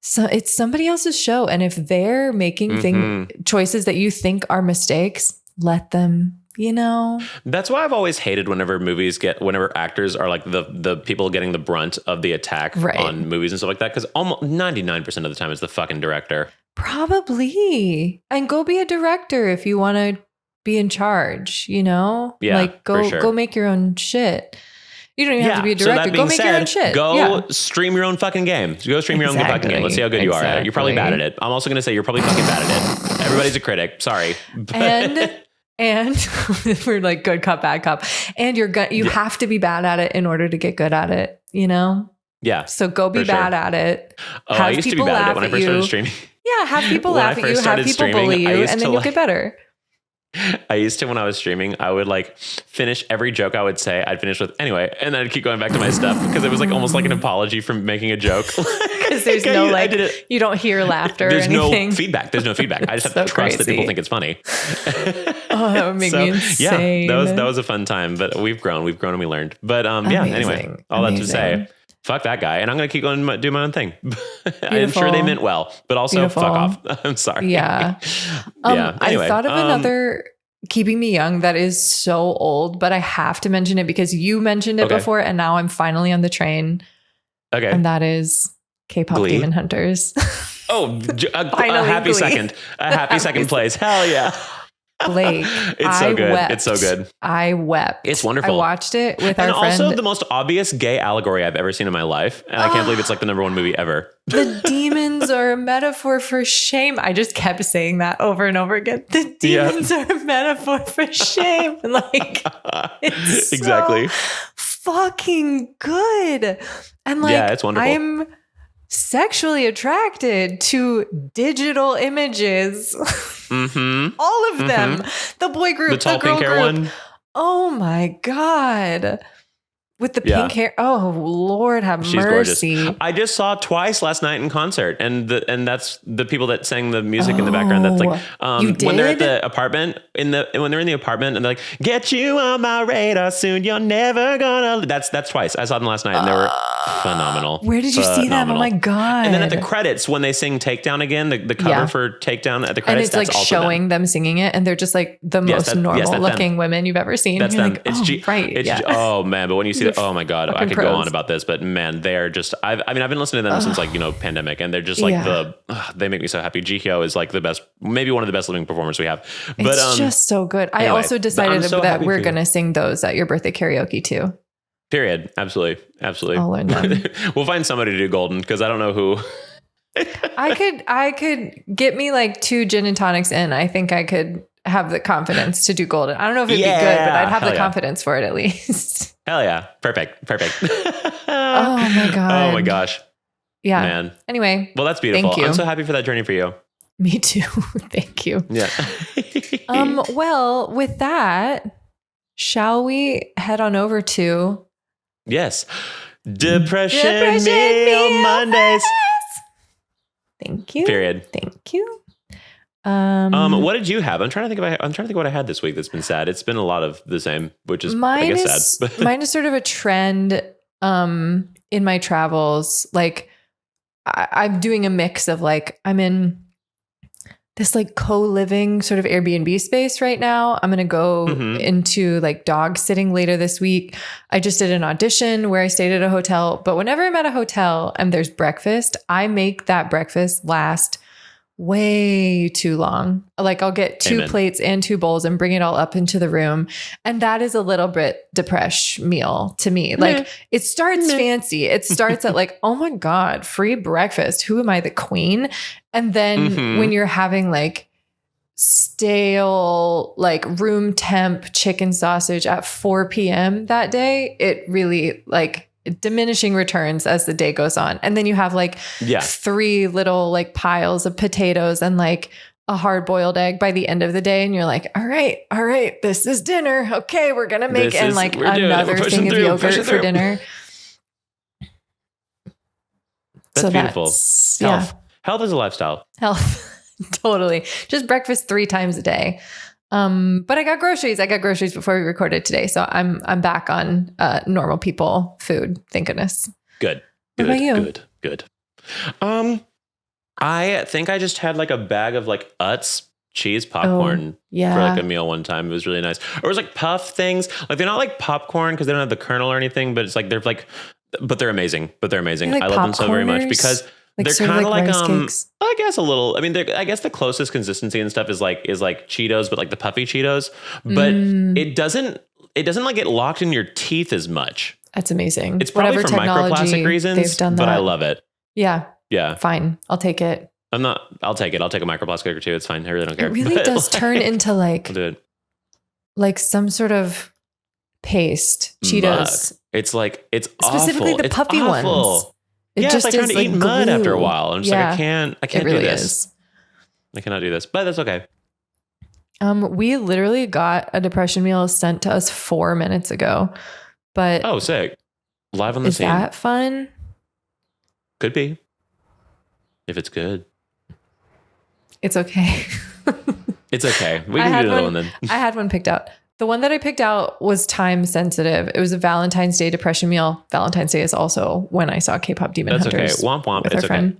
so it's somebody else's show. And if they're making choices that you think are mistakes, let them you know? That's why I've always hated whenever actors are like the people getting the brunt of the attack on movies and stuff like that. Because almost 99% of the time it's the fucking director. Probably. And go be a director if you want to be in charge, you know? Yeah, like go make your own shit. You don't even have to be a director. Go make your own shit. Go stream your own fucking game. Go stream your own fucking game. Let's see how good you are at it. You're probably bad at it. I'm also going to say you're probably fucking bad at it. Everybody's a critic. Sorry. And we're like good cop, bad cop. And you have to be bad at it in order to get good at it, you know? Yeah. So go be bad at it. Oh, I used to be bad at it when I first started streaming. Yeah, have people laugh at you, have people bully you, and then you'll get better. I used to, when I was streaming, I would like finish every joke I would say. I'd finish with anyway, and then I'd keep going back to my stuff because it was like almost like an apology for making a joke. Because there's no you don't hear laughter. There's or anything. No feedback. There's no feedback. I just have to trust that people think it's funny. Oh, that would make me insane. Yeah, that was a fun time. But we've grown and we learned. But yeah. Anyway, all that to say, fuck that guy, and I'm going to keep going and do my own thing. I'm sure they meant well, but also fuck off. I'm sorry. Yeah. Yeah. Anyway, I thought of another keeping me young that is so old, but I have to mention it because you mentioned it before, and now I'm finally on the train. Okay. And that is K-pop Glee. Demon Hunters. Oh, a happy second. A happy second place. Hell yeah. Blake, it's so good. Wept. It's so good. I wept. It's wonderful. I watched it with our friend. And also the most obvious gay allegory I've ever seen in my life. And I can't believe it's like the #1 movie ever. The demons are a metaphor for shame. I just kept saying that over and over again. The demons are a metaphor for shame. And like, it's exactly so fucking good. And like, yeah, it's wonderful. I'm sexually attracted to digital images. Mm-hmm. All of them. The boy group, the tall girl pink hair group. one. Oh my God. With the pink hair. Oh, Lord have mercy. Gorgeous. I just saw Twice last night in concert. And that's the people that sang the music in the background. That's like when they're at the apartment when they're in the apartment and they're like, get you on my radar soon. You're never gonna. That's Twice. I saw them last night and they were phenomenal. Where did you see them? Oh my God. And then at the credits, when they sing Takedown again, the cover for Takedown at the credits, and it's like showing them singing it, and they're just like the most normal looking women you've ever seen. That's them. Like, Oh man, but when you see that, oh my God, I could go on about this, but man, they're just. I've been listening to them since like pandemic, and they're just like they make me so happy. Jihyo is like the best, maybe one of the best living performers we have. But it's just so good. Anyway, I also decided that we're gonna sing those at your birthday karaoke too. Period. Absolutely. I'll learn them. We'll find somebody to do Golden because I don't know who. I could get me like 2 gin and tonics in. I think I could have the confidence to do Golden. I don't know if it'd be good, but I'd have the confidence for it at least. Hell yeah. Perfect. Oh my God. Oh my gosh. Yeah. Man. Anyway. Well, that's beautiful. Thank you. I'm so happy for that journey for you. Me too. Thank you. Yeah. Well, with that, shall we head on over to Yes. Depression Meal Mondays. Thank you. Period. Thank you. What did you have? I'm trying to think what I had this week that's been sad. It's been a lot of the same, which is I guess sad. Mine is sort of a trend in my travels. Like I'm doing a mix of like I'm in this like co-living sort of Airbnb space right now. I'm going to go into like dog sitting later this week. I just did an audition where I stayed at a hotel, but whenever I'm at a hotel and there's breakfast, I make that breakfast last way too long. Like I'll get 2 plates and 2 bowls and bring it all up into the room. And that is a little bit depression meal to me. Like it starts fancy. It starts at like, oh my God, free breakfast. Who am I, the queen? And then when you're having like stale, like room temp chicken sausage at 4 p.m. that day, it really like diminishing returns as the day goes on. And then you have like 3 little like piles of potatoes and like a hard boiled egg by the end of the day. And you're like, all right, this is dinner. Okay, we're going to make like another thing of yogurt for dinner. That's beautiful. Health is a lifestyle. Health. Totally. Just breakfast 3 times a day. But I got groceries before we recorded today. So I'm back on normal people food. Thank goodness. Good. What about you? Good. I think I just had like a bag of like Utz cheese popcorn for like a meal one time. It was really nice. Or it was like puff things. Like they're not like popcorn because they don't have the kernel or anything, but it's like they're like, but they're amazing. But they're amazing. Like I love them so very much because they're kind of like I guess a little. I mean, I guess the closest consistency and stuff is like Cheetos, but like the puffy Cheetos. But it doesn't like get locked in your teeth as much. That's amazing. It's probably for microplastic reasons, they've done that. But I love it. Yeah. Yeah. Fine. I'll take it. I'll take it. I'll take a microplastic or two. It's fine. I really don't care. It really does turn into like, I'll do it. Like some sort of paste. Cheetos. Mug. It's like, it's specifically awful. The puffy ones. It just it's like trying to eat mud after a while. I'm just like, I can't really do this. Is. I cannot do this, but that's okay. We literally got a depression meal sent to us 4 minutes ago, but oh, sick. Live on the scene. Is that fun? Could be. If it's good. It's okay. It's okay. We can do another one then. I had one picked out. The one that I picked out was time sensitive. It was a Valentine's Day depression meal. Valentine's Day is also when I saw K-pop Demon Hunters. That's okay. Womp womp. It's okay.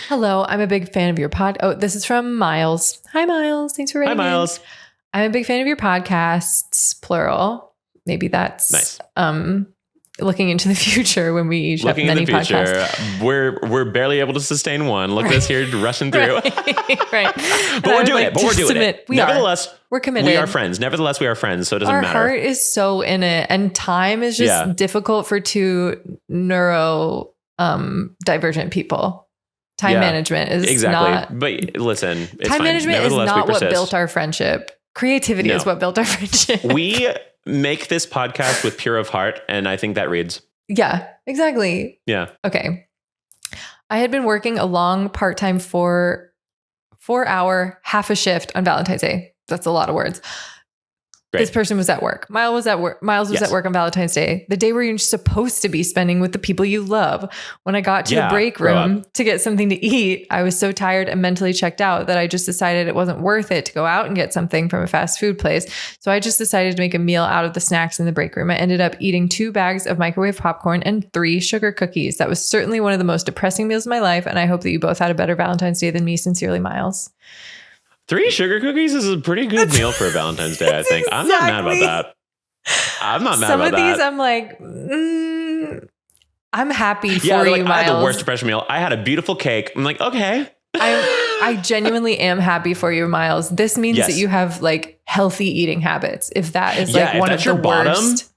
Hello, I'm a big fan of your pod. Oh, this is from Miles. Hi, Miles. Thanks for writing. Hi, Miles. I'm a big fan of your podcasts, plural. Maybe that's nice. Looking into the future when we each have many podcasts. We're barely able to sustain one. Look at us here rushing through. Right. But we're doing it. But we're doing it. Nevertheless, we're committed. We are friends. Nevertheless, we are friends. So it doesn't matter. Our heart is so in it. And time is just difficult for two neuro divergent people. Time management is not. But listen, it's time fine. management is not what built our friendship. Creativity is what built our friendship. We make this podcast with pure of heart, and I think that reads. Yeah, exactly. Yeah. Okay. I had been working a long part-time 4-hour half a shift on Valentine's Day. That's a lot of words. Great. This person was at work. Miles was at work. At work on Valentine's Day, the day where you're supposed to be spending with the people you love. When I got to the break room to get something to eat, I was so tired and mentally checked out that I just decided it wasn't worth it to go out and get something from a fast food place. So I just decided to make a meal out of the snacks in the break room. I ended up eating 2 bags of microwave popcorn and 3 sugar cookies. That was certainly one of the most depressing meals of my life. And I hope that you both had a better Valentine's Day than me. Sincerely, Miles. 3 sugar cookies is a pretty good meal for Valentine's Day, I think. I'm not mad about that. I'm not mad about that. Some of these, I'm like, I'm happy for you, Miles. I had the worst depression meal. I had a beautiful cake. I'm like, okay. I genuinely am happy for you, Miles. This means that you have like healthy eating habits. If that is like one of the worst.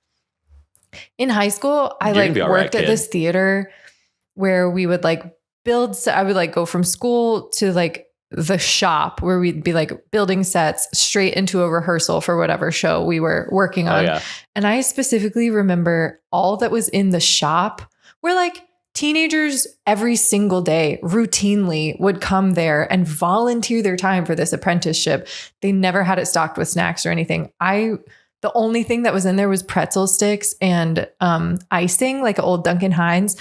In high school, I worked at this theater where we would like I would like go from school to like the shop where we'd be like building sets straight into a rehearsal for whatever show we were working on. And I specifically remember all that was in the shop where like teenagers every single day routinely would come there and volunteer their time for this apprenticeship. They never had it stocked with snacks or anything. The only thing that was in there was pretzel sticks and icing, like old Duncan Hines.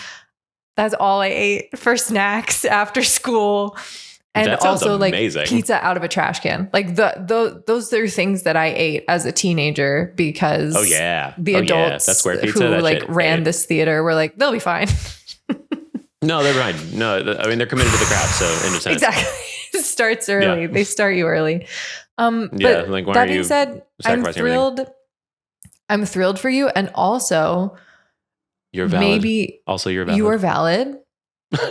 That's all I ate for snacks after school. And also like pizza out of a trash can. Like those are things that I ate as a teenager because the adults that's where pizza, who like ran this theater were like, they'll be fine. No, they're fine. No, I mean, they're committed to the craft. So in a sense. Exactly. It starts early. They start you early. But like, that being said, I'm thrilled. Everything? I'm thrilled for you. And also you're valid. Maybe also you're valid. You are valid.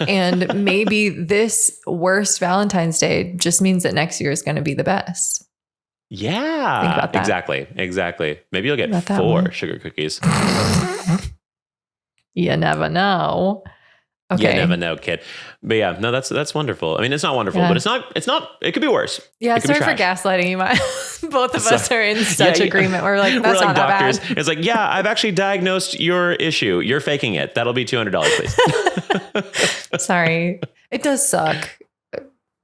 And maybe this worst Valentine's Day just means that next year is going to be the best. Yeah, think about that. Exactly. Maybe you'll get 4 sugar cookies. You never know. Okay. You never know, kid. But yeah, no, that's wonderful. I mean, it's not wonderful, but it's not, it could be worse. Yeah, sorry for gaslighting you. Both of us are in such agreement. We're like, that's not doctors. That bad. It's like, yeah, I've actually diagnosed your issue. You're faking it. That'll be $200, please. Sorry. It does suck.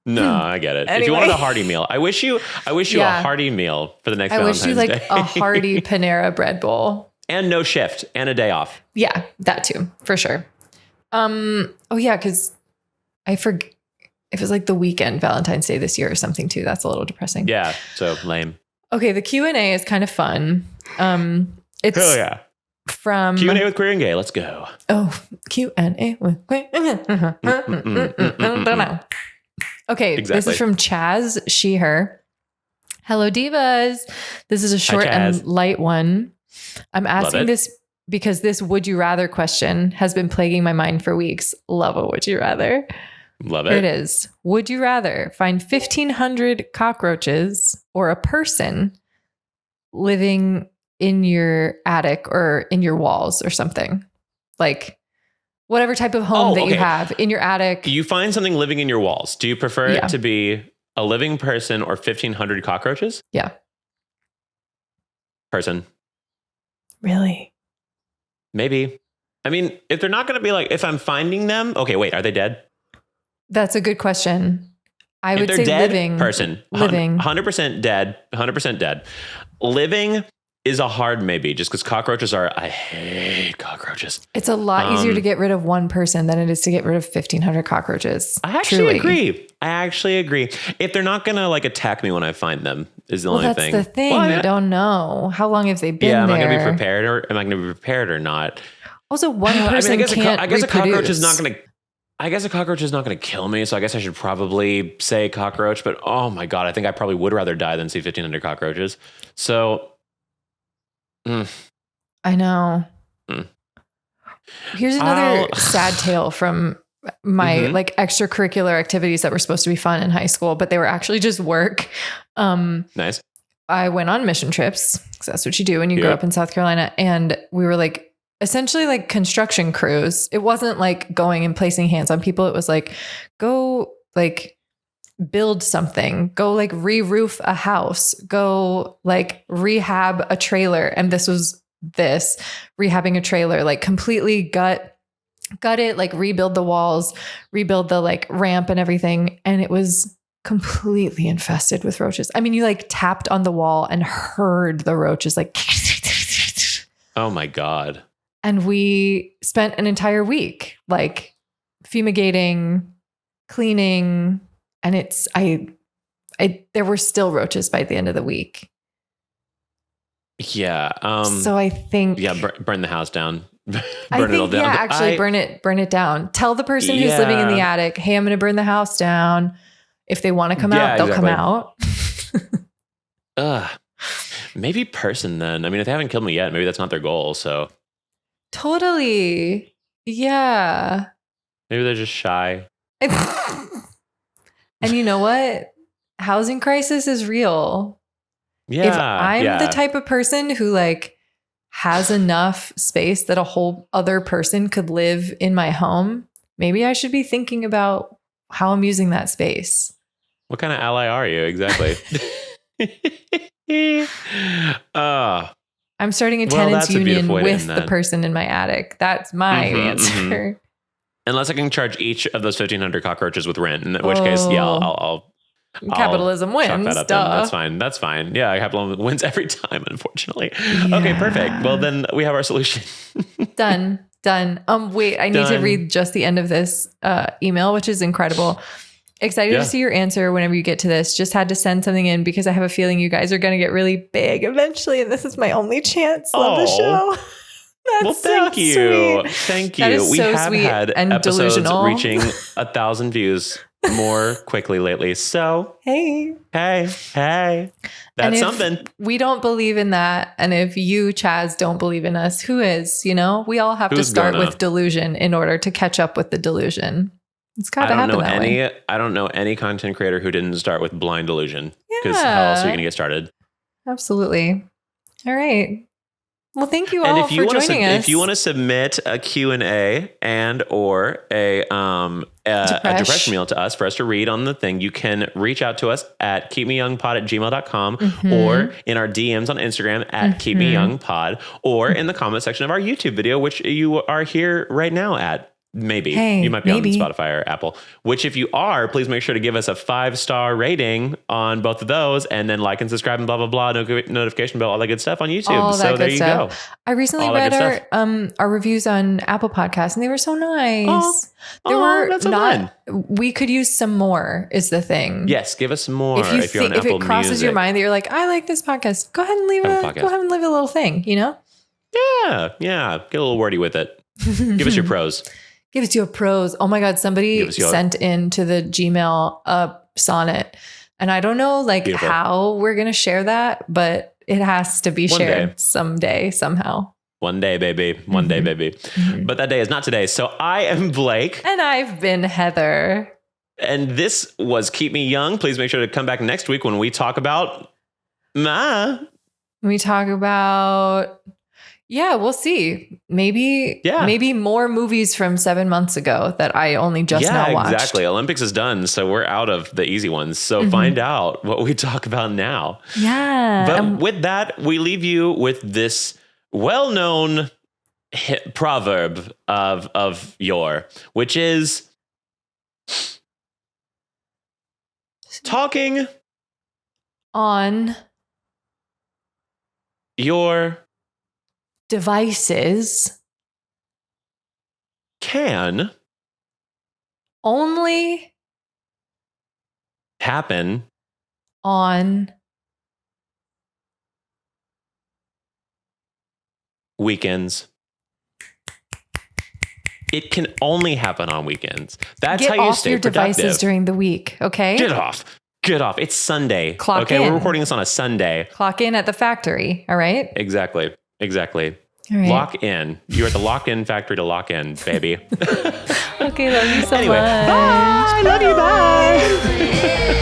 No, I get it. Anyway. If you wanted a hearty meal, I wish you a hearty meal for the next Valentine's Day. I wish you like a hearty Panera bread bowl. And no shift and a day off. Yeah, that too, for sure. Because I forget. It was like the weekend Valentine's Day this year or something too. That's a little depressing. Yeah, so lame. Okay, the Q&A is kind of fun. It's from Q&A with Queer and Gay. Let's go. Oh, Q&A with Queer. Okay, exactly. This is from Chaz, she, her. Hello, divas. This is a short and light one. I'm asking this because this would you rather question has been plaguing my mind for weeks. Love a would you rather. Love it. Here it is. Would you rather find 1,500 cockroaches or a person living in your attic or in your walls or something? Like whatever type of home you have in your attic. You find something living in your walls. Do you prefer it to be a living person or 1,500 cockroaches? Yeah. Person. Really? Maybe. I mean, if they're not going to be like, if I'm finding them, okay, wait, are they dead? That's a good question. I would say dead, living. Person. Living. 100% dead. 100% dead. Living is a hard maybe, just because cockroaches I hate cockroaches. It's a lot easier to get rid of one person than it is to get rid of 1,500 cockroaches. I actually agree. If they're not going to like attack me when I find them is the only thing. That's the thing. You don't know. How long have they been there? Am I going to be prepared or not? Also, one person I guess a cockroach is not going to... I guess a cockroach is not going to kill me, so I guess I should probably say cockroach, but oh my God, I think I probably would rather die than see 1,500 cockroaches. So... I know. Here's another sad tale from my like extracurricular activities that were supposed to be fun in high school, but they were actually just work. Nice. I went on mission trips because that's what you do when you grow up in South Carolina. And we were like essentially like construction crews. It wasn't like going and placing hands on people. It was like, go like build something, go like re-roof a house, go like rehab a trailer. And this was rehabbing a trailer, like completely gut it, like rebuild the walls, rebuild the like ramp and everything. And it was completely infested with roaches. I mean, you like tapped on the wall and heard the roaches like, oh my God. And we spent an entire week like fumigating, cleaning, and there were still roaches by the end of the week. Yeah. So I think... Yeah, burn the house down. Burn it all down. Burn it down. Tell the person who's living in the attic, hey, I'm going to burn the house down. If they want to come out, they'll come out. Maybe person then. I mean, if they haven't killed me yet, maybe that's not their goal, so... Totally. Yeah. Maybe they're just shy. And you know what? Housing crisis is real. Yeah. If I'm the type of person who like has enough space that a whole other person could live in my home, maybe I should be thinking about how I'm using that space. What kind of ally are you exactly? I'm starting a tenants union with the person in my attic. That's my answer. Unless I can charge each of those 1,500 cockroaches with rent, in which case, I'll capitalism wins. That's fine. Yeah, capitalism wins every time, unfortunately. Yeah. Okay, perfect. Well, then we have our solution. Done. Wait, I need to read just the end of this email, which is incredible. Excited to see your answer whenever you get to this. Just had to send something in because I have a feeling you guys are going to get really big eventually, and this is my only chance. Love the show. That's thank you. Sweet. Thank you. That is we so have sweet had and episodes delusional. reaching 1,000 views more quickly lately. So, hey. That's something. We don't believe in that. And if you, Chaz, don't believe in us, who is? You know, we all have to start with delusion in order to catch up with the delusion. It's got to happen that way. I don't know any content creator who didn't start with blind delusion. Because how else are you going to get started? Absolutely. All right. Well, thank you all for joining us. If you want to submit a Q&A and or a depression meal to us for us to read on the thing, you can reach out to us at keepmeyoungpod@gmail.com or in our DMs on Instagram at keepmeyoungpod or in the comment section of our YouTube video, which you are here right now at. Maybe. You might be on Spotify or Apple, which if you are, please make sure to give us a 5-star rating on both of those and then like and subscribe and blah, blah, blah, notification bell, all that good stuff on YouTube. So there you go. I recently read our reviews on Apple Podcasts and they were so nice. We could use some more is the thing. If give us some more. If it crosses your mind that you're like, I like this podcast, go ahead and leave a little thing, you know? Yeah. Get a little wordy with it. Give us your pros. Give us your pros. Oh my God. Somebody sent into the Gmail a sonnet. And I don't know how we're going to share that, but it has to be shared someday, somehow. One day, baby. One day, baby. Mm-hmm. But that day is not today. So I am Blake. And I've been Heather. And this was Keep Me Young. Please make sure to come back next week when we talk about We talk about, we'll see. Maybe more movies from 7 months ago that I only just now watched. Exactly. Olympics is done, so we're out of the easy ones. So find out what we talk about now. Yeah. But with that, we leave you with this well-known proverb of yore, which is talking on your devices can only happen on weekends. It can only happen on weekends. That's Get how you off stay your productive. Devices during the week, okay? Get off. It's Sunday. Clock in. We're recording this on a Sunday. Clock in at the factory, all right? Exactly. All right. Lock in. You're at the lock-in factory to lock in, baby. Okay, love you so much. Bye. Love you. Bye.